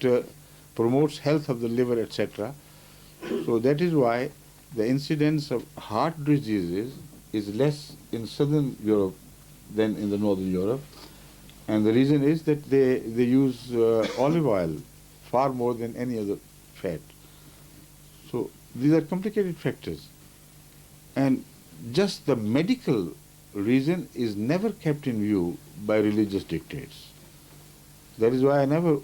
promotes health of the liver, etc. So that is why the incidence of heart diseases is less in southern Europe than in the northern Europe. And the reason is that they use olive oil far more than any other fat. So these are complicated factors. And just the medical reason is never kept in view by religious dictates. That is why I never,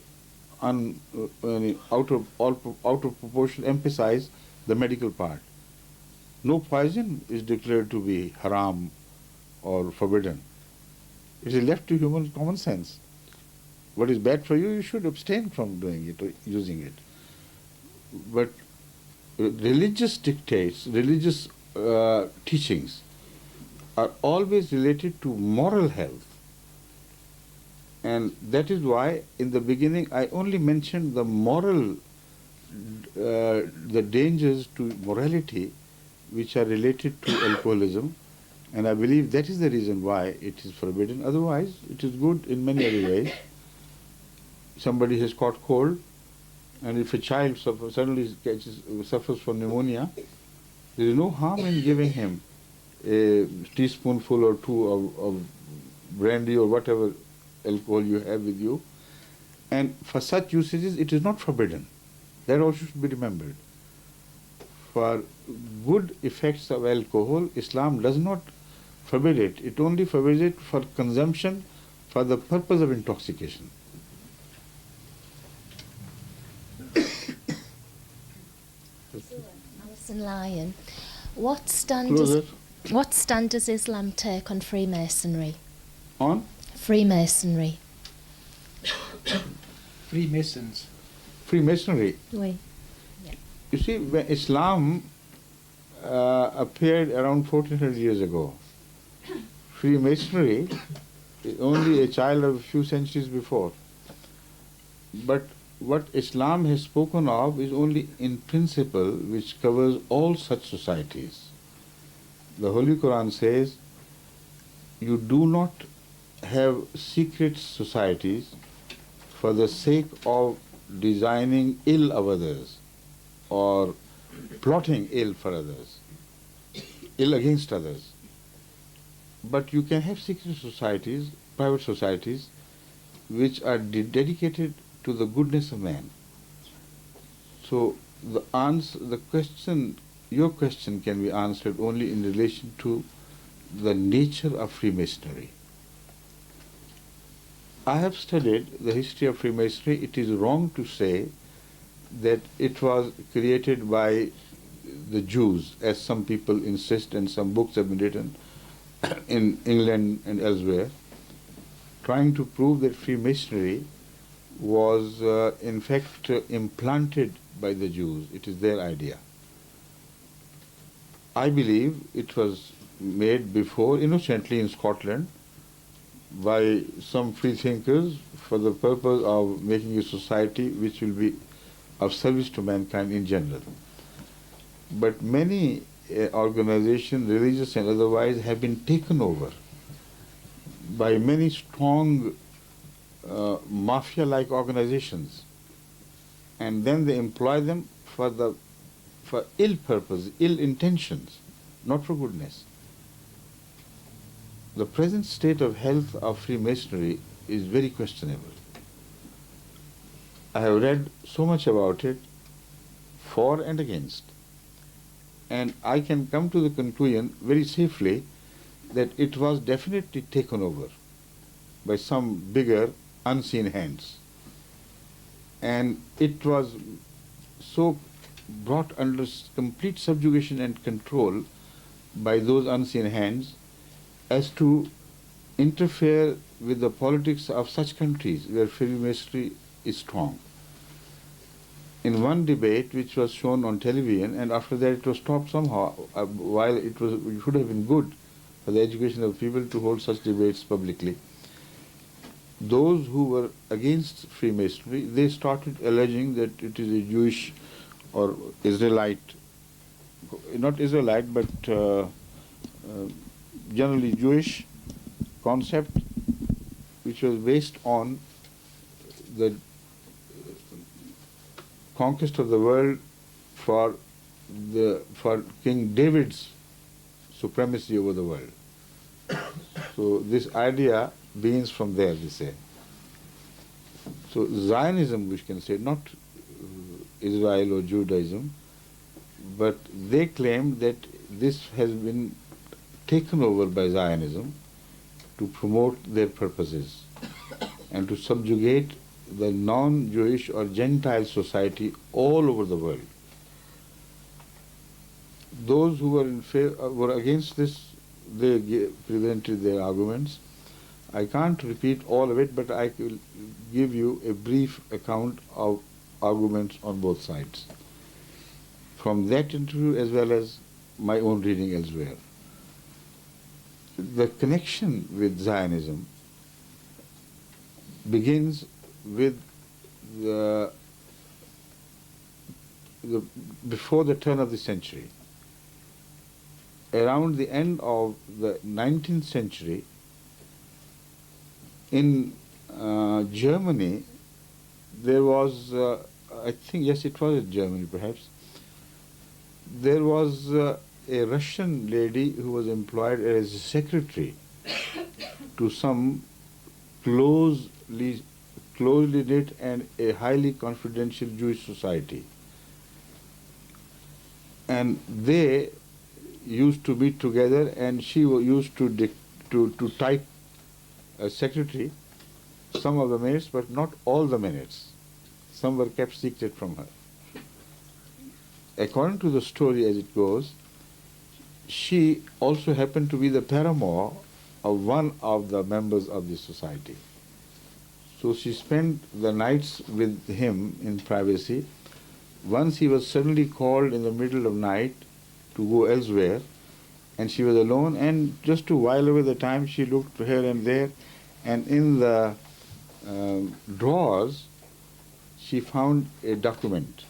out of proportion, emphasize the medical part. No poison is declared to be haram or forbidden. It is left to human common sense. What is bad for you, you should abstain from doing it or using it. But religious dictates, religious teachings are always related to moral health. And that is why in the beginning I only mentioned the moral, the dangers to morality which are related to alcoholism, and I believe that is the reason why it is forbidden. Otherwise, it is good in many other ways. Somebody has caught cold, and if a child suddenly suffers from pneumonia, there is no harm in giving him a teaspoonful or two of brandy or whatever alcohol you have with you. And for such usages, it is not forbidden. That also should be remembered. For good effects of alcohol, Islam does not forbid it. It only forbids it for consumption for the purpose of intoxication. Alison Lyon, what stand does Islam take on Freemasonry? On? Freemasonry. Freemasons. Freemasonry. Oui. You see, when Islam appeared around 1400 years ago, Freemasonry is only a child of a few centuries before. But what Islam has spoken of is only in principle, which covers all such societies. The Holy Quran says, you do not have secret societies for the sake of designing ill of others or plotting ill for others, ill against others. But you can have secret societies, private societies, which are dedicated to the goodness of man. So your question can be answered only in relation to the nature of Freemasonry. I have studied the history of Freemasonry. It is wrong to say that it was created by the Jews, as some people insist, and some books have been written in England and elsewhere, trying to prove that Freemasonry was in fact implanted by the Jews. It is their idea. I believe it was made before, innocently, in Scotland by some freethinkers for the purpose of making a society which will be of service to mankind in general. But many organizations, religious and otherwise, have been taken over by many strong mafia-like organizations, and then they employ them for ill purpose, ill intentions, not for goodness. The present state of health of Freemasonry is very questionable. I have read so much about it, for and against, and I can come to the conclusion very safely that it was definitely taken over by some bigger, unseen hands. And it was so brought under complete subjugation and control by those unseen hands as to interfere with the politics of such countries where Freemasonry is strong. In one debate which was shown on television, and after that it was stopped somehow, while it should have been good for the education of people to hold such debates publicly, those who were against Freemasonry, they started alleging that it is a Jewish or Israelite, not Israelite, but generally Jewish concept, which was based on the conquest of the world for King David's supremacy over the world. So this idea begins from there, they say. So Zionism, we can say, not Israel or Judaism, but they claim that this has been taken over by Zionism to promote their purposes and to subjugate the non-Jewish or Gentile society all over the world. Those who were against this, they presented their arguments. I can't repeat all of it, but I will give you a brief account of arguments on both sides from that interview as well as my own reading elsewhere. The connection with Zionism begins with before the turn of the century. Around the end of the 19th century, in Germany, there was, I think, yes, it was in Germany perhaps, there was a Russian lady who was employed as a secretary to some closely knit and a highly confidential Jewish society. And they used to meet together, and she used to type a secretary some of the minutes, but not all the minutes. Some were kept secret from her. According to the story as it goes, she also happened to be the paramour of one of the members of the society. So she spent the nights with him in privacy. Once he was suddenly called in the middle of night to go elsewhere, and she was alone, and just to while away the time, she looked here and there, and in the drawers she found a document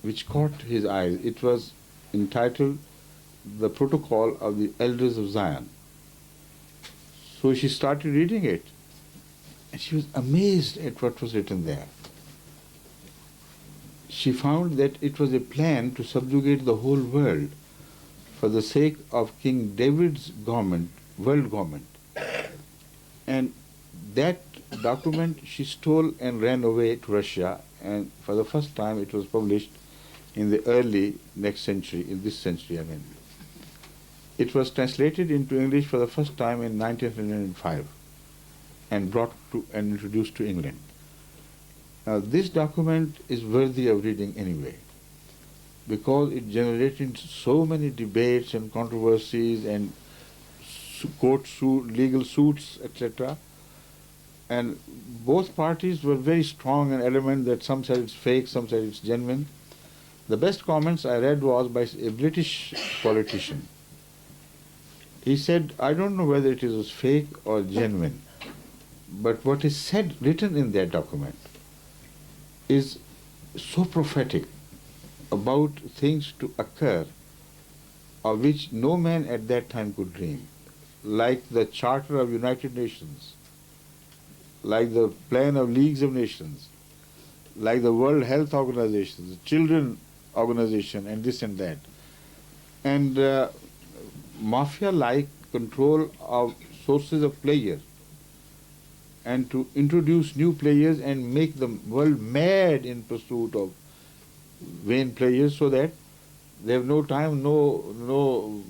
which caught his eye. It was entitled The Protocol of the Elders of Zion. So she started reading it, and she was amazed at what was written there. she found that it was a plan to subjugate the whole world for the sake of King David's government, world government. And that document she stole and ran away to Russia, and for the first time it was published in the early next century, in this century I mean. It was translated into English for the first time in 1905 and brought to and introduced to England. Now this document is worthy of reading anyway, because it generated so many debates and controversies and legal suits, etc. And both parties were very strong and adamant that some said it's fake, some said it's genuine. The best comments I read was by a British politician. He said, I don't know whether it is fake or genuine, but what is said, written in that document, is so prophetic about things to occur of which no man at that time could dream, like the Charter of United Nations, like the Plan of Leagues of Nations, like the World Health Organization, the Children Organization, and this and that. And mafia-like control of sources of pleasure, and to introduce new players and make the world mad in pursuit of vain pleasures, so that they have no time, no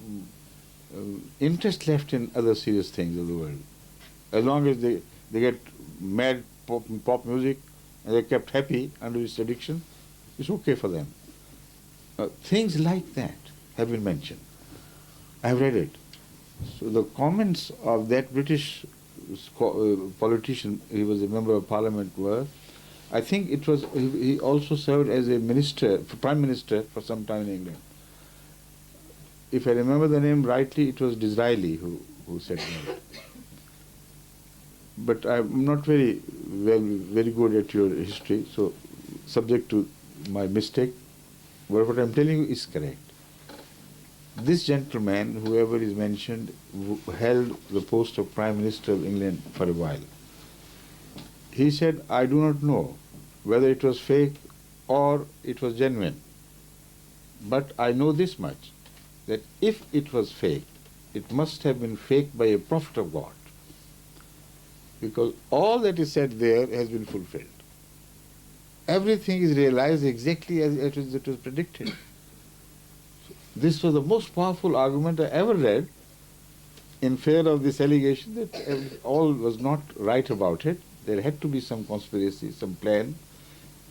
interest left in other serious things of the world. As long as they get mad pop music and they're kept happy under this addiction, it's okay for them. Things like that have been mentioned. I have read it. So the comments of that British politician, he was a member of parliament, were, I think it was, he also served as a minister, prime minister for some time in England. If I remember the name rightly, it was Disraeli who said that. But I'm not very good at your history, so subject to my mistake. But what I'm telling you is correct. This gentleman, whoever is mentioned, held the post of Prime Minister of England for a while. He said, I do not know whether it was fake or it was genuine, but I know this much, that if it was fake, it must have been faked by a prophet of God, because all that is said there has been fulfilled. Everything is realized exactly as it was predicted. This was the most powerful argument I ever read in favor of this allegation that all was not right about it. There had to be some conspiracy, some plan,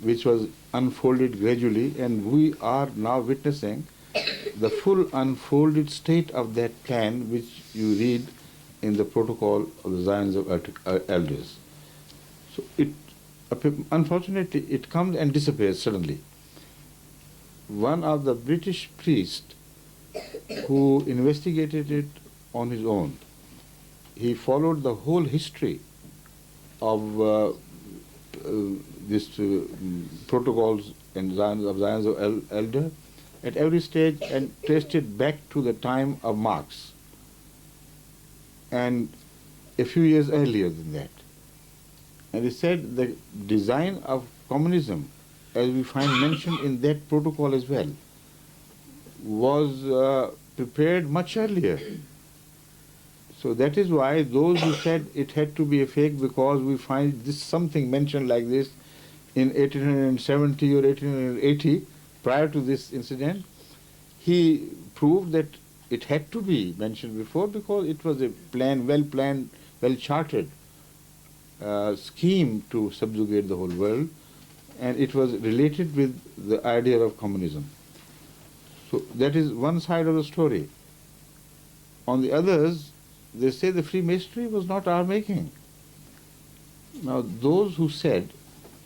which was unfolded gradually, and we are now witnessing the full unfolded state of that plan, which you read in the protocol of the Zions of Elders. So unfortunately, it comes and disappears suddenly. One of the British priests who investigated it on his own, he followed the whole history of these protocols and Zions of Elder at every stage, and traced it back to the time of Marx and a few years earlier than that. And he said the design of communism, as we find mentioned in that protocol as well, was prepared much earlier. So that is why those who said it had to be a fake, because we find this something mentioned like this in 1870 or 1880, prior to this incident, he proved that it had to be mentioned before, because it was a well-planned, well-charted scheme to subjugate the whole world, and it was related with the idea of communism. So that is one side of the story. On the others, they say the Freemasonry was not our making. Now, those who said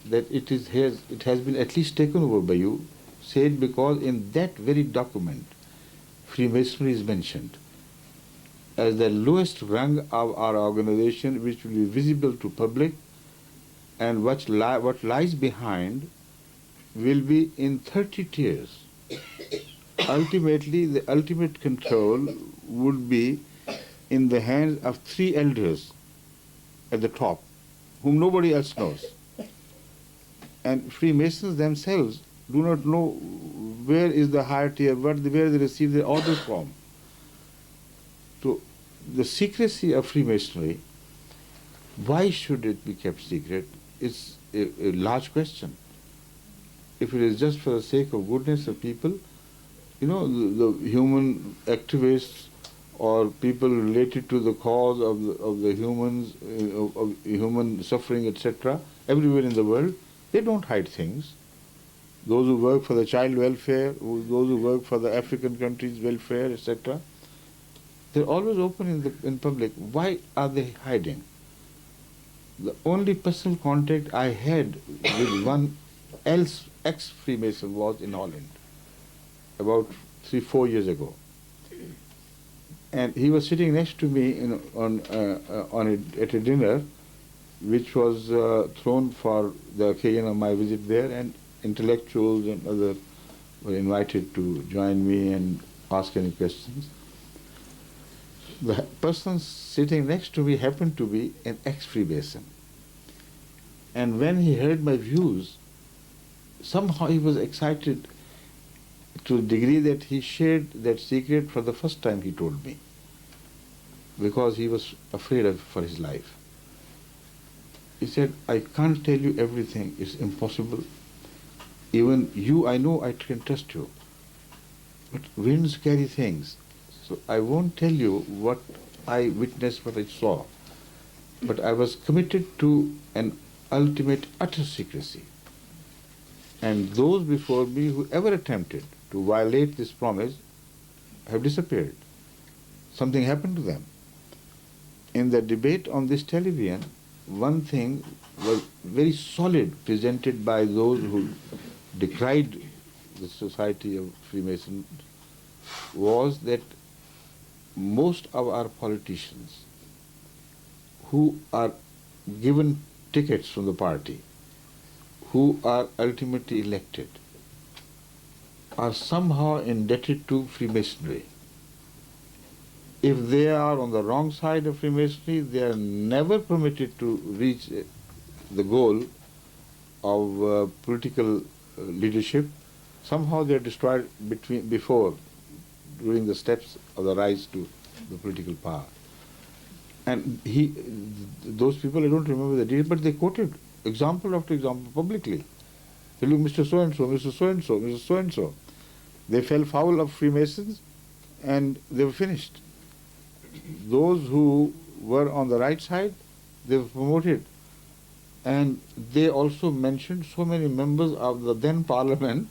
that it has been at least taken over by you, said because in that very document, Freemasonry is mentioned as the lowest rung of our organization, which will be visible to public, and what lies behind will be in 30 tiers. Ultimately, the ultimate control would be in the hands of 3 elders at the top, whom nobody else knows. And Freemasons themselves do not know where is the higher tier, where they receive their orders from. So the secrecy of Freemasonry, why should it be kept secret, is a large question. If it is just for the sake of goodness of people, the human activists or people related to the cause of the humans, of human suffering, etc., everywhere in the world, they don't hide things. Those who work for the child welfare, those who work for the African countries' welfare, etc., they're always open in public. Why are they hiding? The only personal contact I had with one else ex-Freemason was in Holland, about 3-4 years ago. And he was sitting next to me at a dinner, which was thrown for the occasion of my visit there, and intellectuals and others were invited to join me and ask any questions. The person sitting next to me happened to be an ex-Freemason. And when he heard my views, somehow he was excited to the degree that he shared that secret for the first time, he told me, because he was afraid for his life. He said, I can't tell you everything, it's impossible. Even you, I know I can trust you. But winds carry things. So I won't tell you what I witnessed, what I saw. But I was committed to an ultimate utter secrecy. And those before me who ever attempted to violate this promise have disappeared. Something happened to them. In the debate on this television, one thing was very solid presented by those who decried the Society of Freemasons was that most of our politicians who are given tickets from the party, who are ultimately elected, are somehow indebted to Freemasonry. If they are on the wrong side of Freemasonry, they are never permitted to reach the goal of political leadership. Somehow they are destroyed during the steps of the rise to the political power. And those people, I don't remember the details, but they quoted example after example publicly. They look, Mr. So-and-so, Mr. So-and-so, Mr. So-and-so. They fell foul of Freemasons and they were finished. Those who were on the right side, they were promoted. And they also mentioned so many members of the then parliament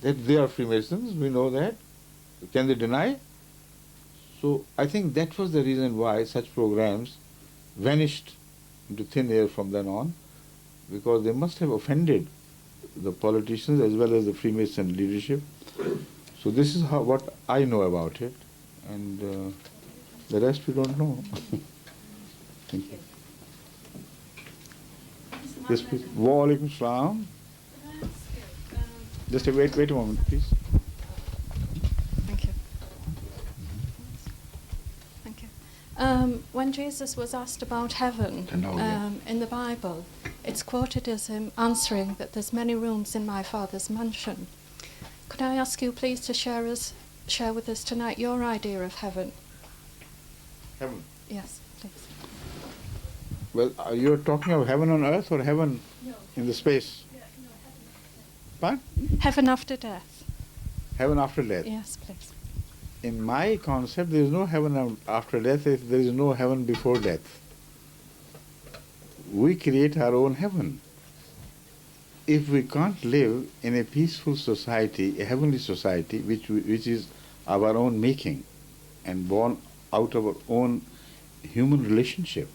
that they are Freemasons, we know that. Can they deny? So I think that was the reason why such programs vanished into thin air from then on, because they must have offended the politicians as well as the Freemason leadership. So this is what I know about it, and the rest we don't know. Thank you. Yes, please. Wa alaikum salam. Just wait a moment, please. Thank you. Thank you. When Jesus was asked about heaven in the Bible, it's quoted as him answering that there's many rooms in my Father's mansion. Could I ask you please to share with us tonight your idea of heaven? Heaven? Yes, please. Well, you're talking of heaven on earth or heaven in the space? What? Heaven after death. Heaven after death? Yes, please. In my concept, there is no heaven after death if there is no heaven before death. We create our own heaven. If we can't live in a peaceful society, a heavenly society, which is of our own making and born out of our own human relationship,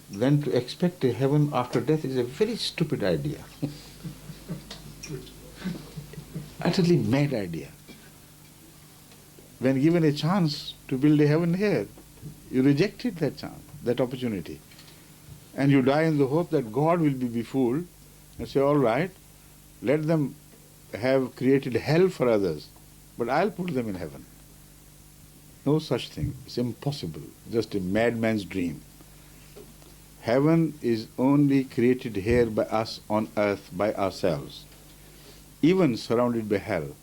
then to expect a heaven after death is a very stupid idea. Utterly mad idea. When given a chance to build a heaven here, you rejected that chance, that opportunity. And you die in the hope that God will be befooled and say, all right, let them have created hell for others, but I'll put them in heaven. No such thing. It's impossible. Just a madman's dream. Heaven is only created here by us on earth, by ourselves. even surrounded by hell,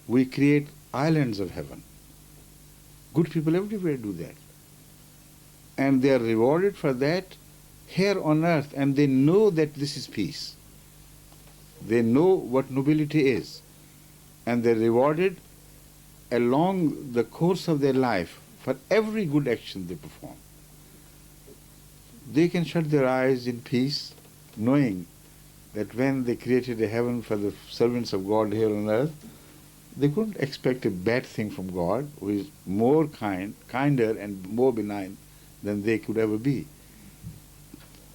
we create islands of heaven. Good people everywhere do that. And they are rewarded for that here on earth, and they know that this is peace. They know what nobility is, and they're rewarded along the course of their life for every good action they perform. They can shut their eyes in peace, knowing that when they created a heaven for the servants of God here on earth, they couldn't expect a bad thing from God, who is more kinder and more benign than they could ever be.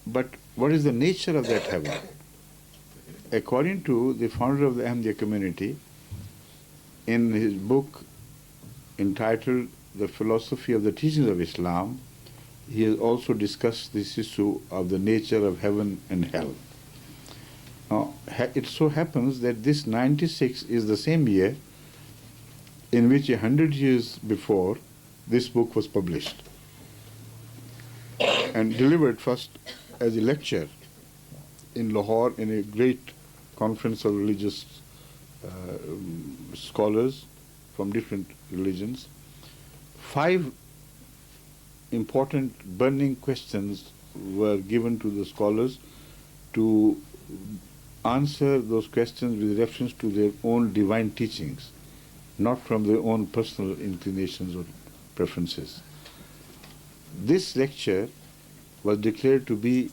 But what is the nature of that heaven? According to the founder of the Ahmadiyya community, in his book entitled The Philosophy of the Teachings of Islam, he has also discussed this issue of the nature of heaven and hell. Now, it so happens that this 96 is the same year in which 100 years before this book was published and delivered first as a lecture in Lahore in a great conference of religious scholars from different religions. 5 important burning questions were given to the scholars to answer those questions with reference to their own divine teachings, not from their own personal inclinations or preferences. This lecture was declared to be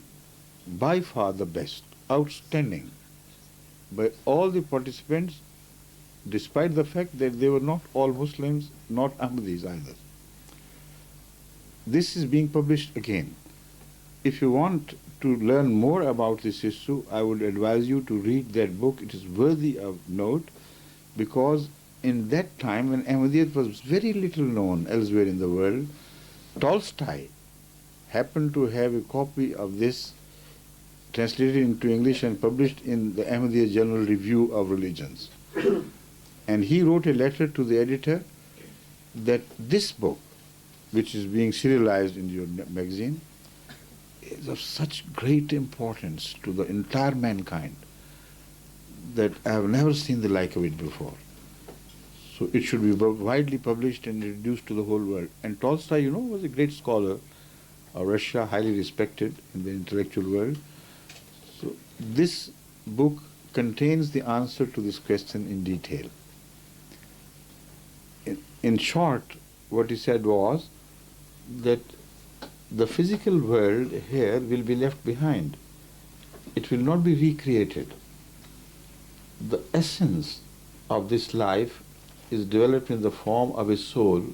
by far the best, outstanding, by all the participants, despite the fact that they were not all Muslims, not Ahmadis either. This is being published again. If you want to learn more about this issue, I would advise you to read that book. It is worthy of note, because in that time when Ahmadiyyat was very little known elsewhere in the world, Tolstoy happened to have a copy of this translated into English and published in the Ahmadiyya General Review of Religions. And he wrote a letter to the editor that this book, which is being serialized in your magazine, is of such great importance to the entire mankind that I have never seen the like of it before. So it should be widely published and introduced to the whole world. And Tolstoy, you know, was a great scholar of Russia, highly respected in the intellectual world. So this book contains the answer to this question in detail. In short, what he said was that the physical world here will be left behind. It will not be recreated. The essence of this life is developed in the form of a soul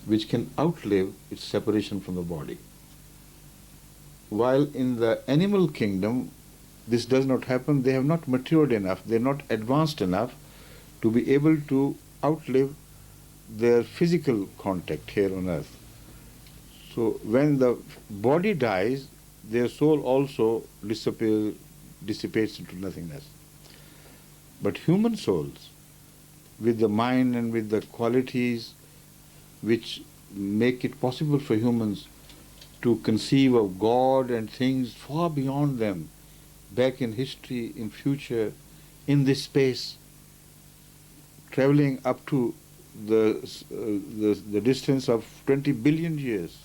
which can outlive its separation from the body. While in the animal kingdom, this does not happen. They have not matured enough, they are not advanced enough to be able to outlive their physical contact here on earth. So when the body dies, their soul also dissipates into nothingness. But human souls, with the mind and with the qualities which make it possible for humans to conceive of God and things far beyond them, back in history, in future, in this space, traveling up to the distance of 20 billion years,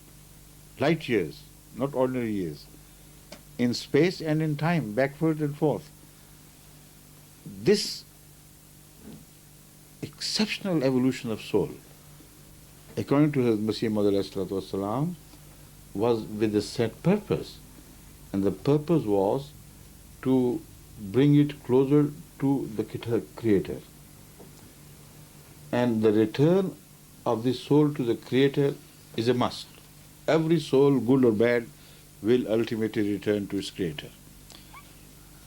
light years, not ordinary years, in space and in time, backward and forth. This exceptional evolution of soul, according to Hazrat Masih Maud was with a set purpose, and the purpose was to bring it closer to the Creator. And the return of the soul to the Creator is a must. Every soul, good or bad, will ultimately return to its Creator.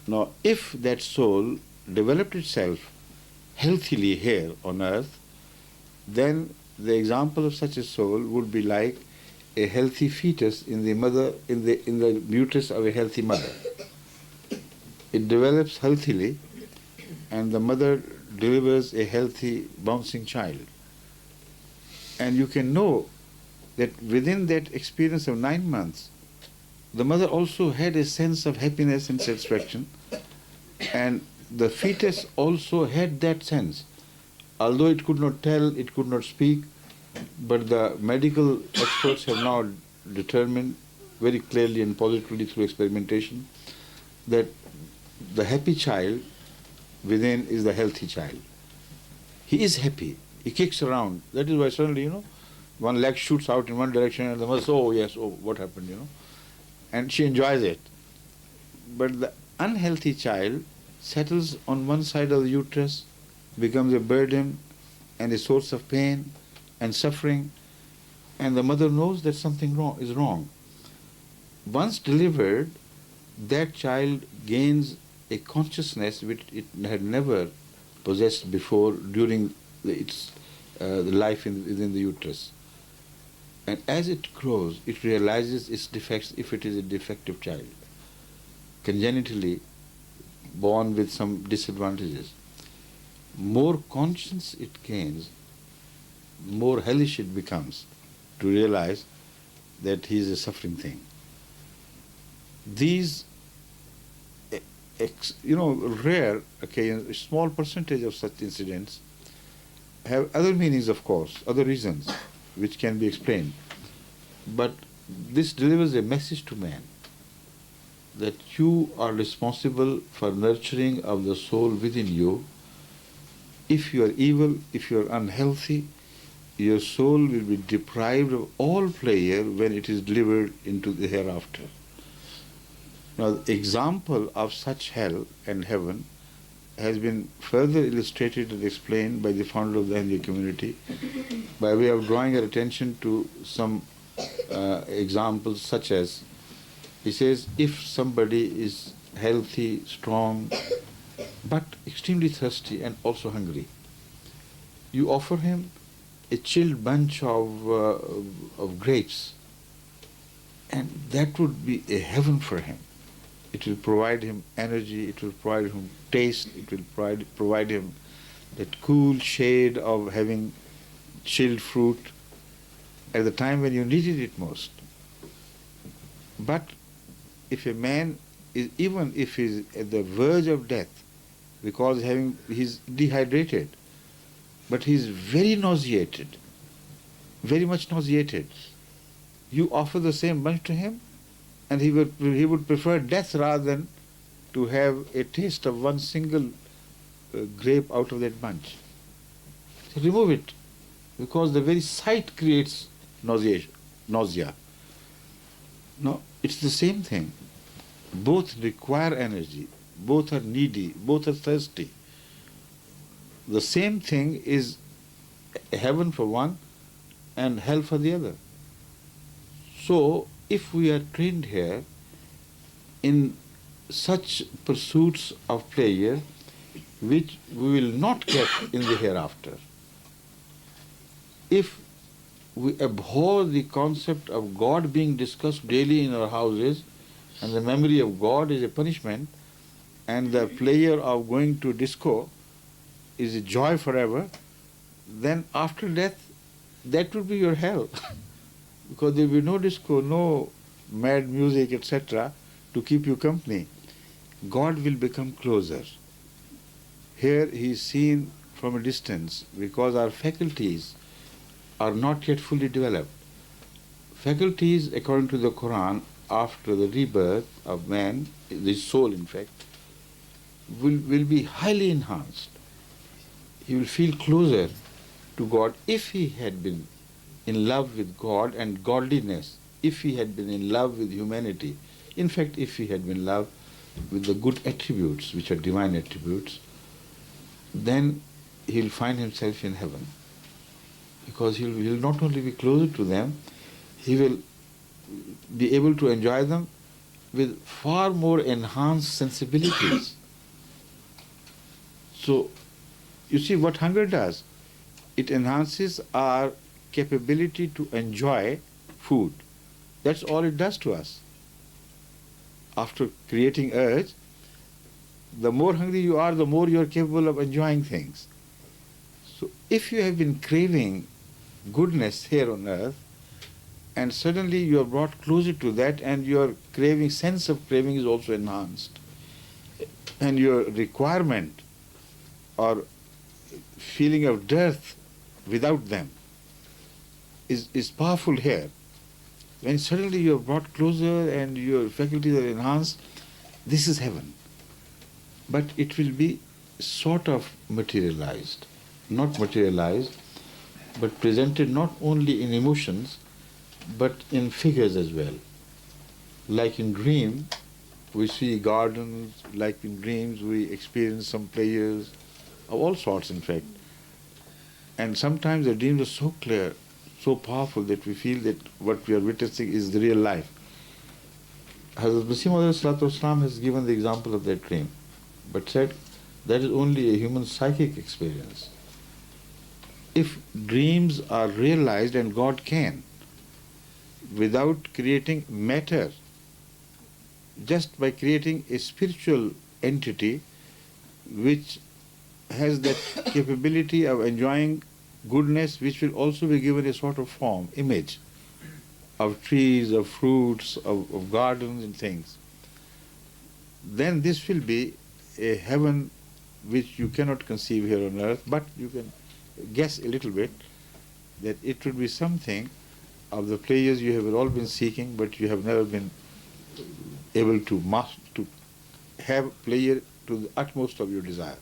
Now, if that soul developed itself healthily here on earth, then the example of such a soul would be like a healthy fetus in the uterus of a healthy mother. It develops healthily, and the mother delivers a healthy, bouncing child. And you can know that within that experience of 9 months, the mother also had a sense of happiness and satisfaction, and the fetus also had that sense. Although it could not tell, it could not speak, but the medical experts have now determined very clearly and positively through experimentation that the happy child within is the healthy child. He is happy. He kicks around. That is why suddenly, one leg shoots out in one direction and the mother says, oh yes, oh, what happened, And she enjoys it. But the unhealthy child settles on one side of the uterus, becomes a burden and a source of pain and suffering, and the mother knows that something is wrong. Once delivered, that child gains a consciousness which it had never possessed before during its life within the uterus. And as it grows, it realizes its defects if it is a defective child, congenitally born with some disadvantages. More conscience it gains, more hellish it becomes to realize that he is a suffering thing. These, rare occasions, a small percentage of such incidents have other meanings, of course, other reasons which can be explained. But this delivers a message to man that you are responsible for nurturing of the soul within you. If you are evil, if you are unhealthy, your soul will be deprived of all pleasure when it is delivered into the hereafter. Now, the example of such hell and heaven has been further illustrated and explained by the founder of the Ahmadiyya community by way of drawing our attention to some examples such as, he says, if somebody is healthy, strong, but extremely thirsty and also hungry, you offer him a chilled bunch of grapes, and that would be a heaven for him. It will provide him energy, it will provide him taste, it will provide him that cool shade of having chilled fruit at the time when you needed it most. But if a man is, even if he is at the verge of death, because he's dehydrated, but he is very nauseated, very much nauseated, you offer the same bunch to him, and he would prefer death rather than to have a taste of one single grape out of that bunch. So remove it, because the very sight creates nausea. No, it's the same thing. Both require energy, both are needy, both are thirsty. The same thing is heaven for one and hell for the other. So, if we are trained here in such pursuits of pleasure which we will not get in the hereafter, if we abhor the concept of God being discussed daily in our houses, and the memory of God is a punishment, and the pleasure of going to disco is a joy forever, then after death, that would be your hell. Because there will be no disco, no mad music, etc., to keep you company. God will become closer. Here he is seen from a distance because our faculties are not yet fully developed. Faculties, according to the Quran, after the rebirth of man, the soul in fact, will be highly enhanced. He will feel closer to God if he had been in love with God and godliness, if he had been in love with humanity, in fact, if he had been in love with the good attributes, which are divine attributes, then he'll find himself in heaven. Because he'll not only be closer to them, he will be able to enjoy them with far more enhanced sensibilities. So, you see what hunger does? It enhances our capability to enjoy food. That's all it does to us. After creating urge, the more hungry you are, the more you are capable of enjoying things. So if you have been craving goodness here on earth, and suddenly you are brought closer to that, and your craving, sense of craving is also enhanced. and your requirement or feeling of dearth without them is powerful here. When suddenly you are brought closer and your faculties are enhanced, this is heaven. But it will be sort of materialized, not materialized, but presented not only in emotions, but in figures as well. Like in dream, we see gardens, like in dreams we experience some players, of all sorts in fact. And sometimes the dreams are so clear, so powerful that we feel that what we are witnessing is the real life. Hazrat Masih Maud has given the example of that dream, but said that is only a human psychic experience. If dreams are realized, and God can, without creating matter, just by creating a spiritual entity which has that capability of enjoying goodness, which will also be given a sort of form, image of trees, of fruits, of gardens and things, then this will be a heaven which you cannot conceive here on earth, but you can guess a little bit that it would be something of the pleasures you have all been seeking, but you have never been able to have pleasure to the utmost of your desire.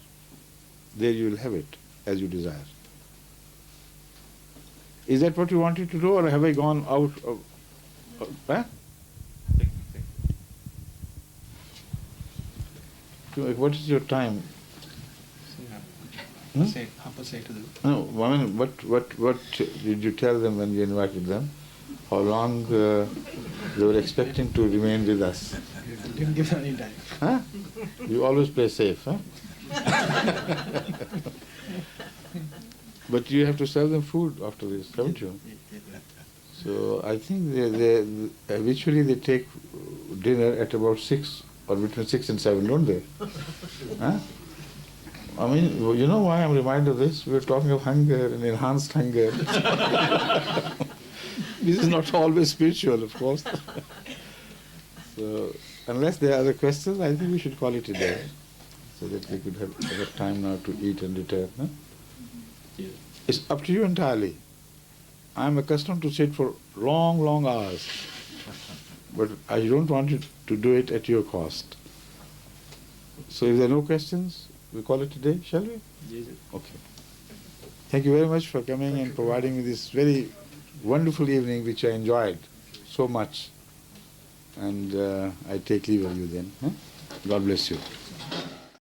There you will have it as you desire. Is that what you wanted to do, or have I gone out of... huh? What is your time? Say, 8:30 to the... No, I mean, what did you tell them when you invited them? How long they were expecting to remain with us? Didn't give them any time. Huh? You always play safe, huh? But you have to serve them food after this, haven't you? So I think they habitually they take dinner at about 6 or between 6 and 7, don't they? Huh? I mean, you know why I'm reminded of this? We're talking of hunger and enhanced hunger. This is not always spiritual, of course. So, unless there are other questions, I think we should call it a day, so that we could have time now to eat and return. Huh? Yeah. It's up to you entirely. I'm accustomed to sit for long, long hours, but I don't want you to do it at your cost. So if there are no questions, we call it a day, shall we? Yes. Okay. Thank you very much for coming and providing me this very wonderful evening, which I enjoyed so much. And I take leave of you then. Huh? God bless you.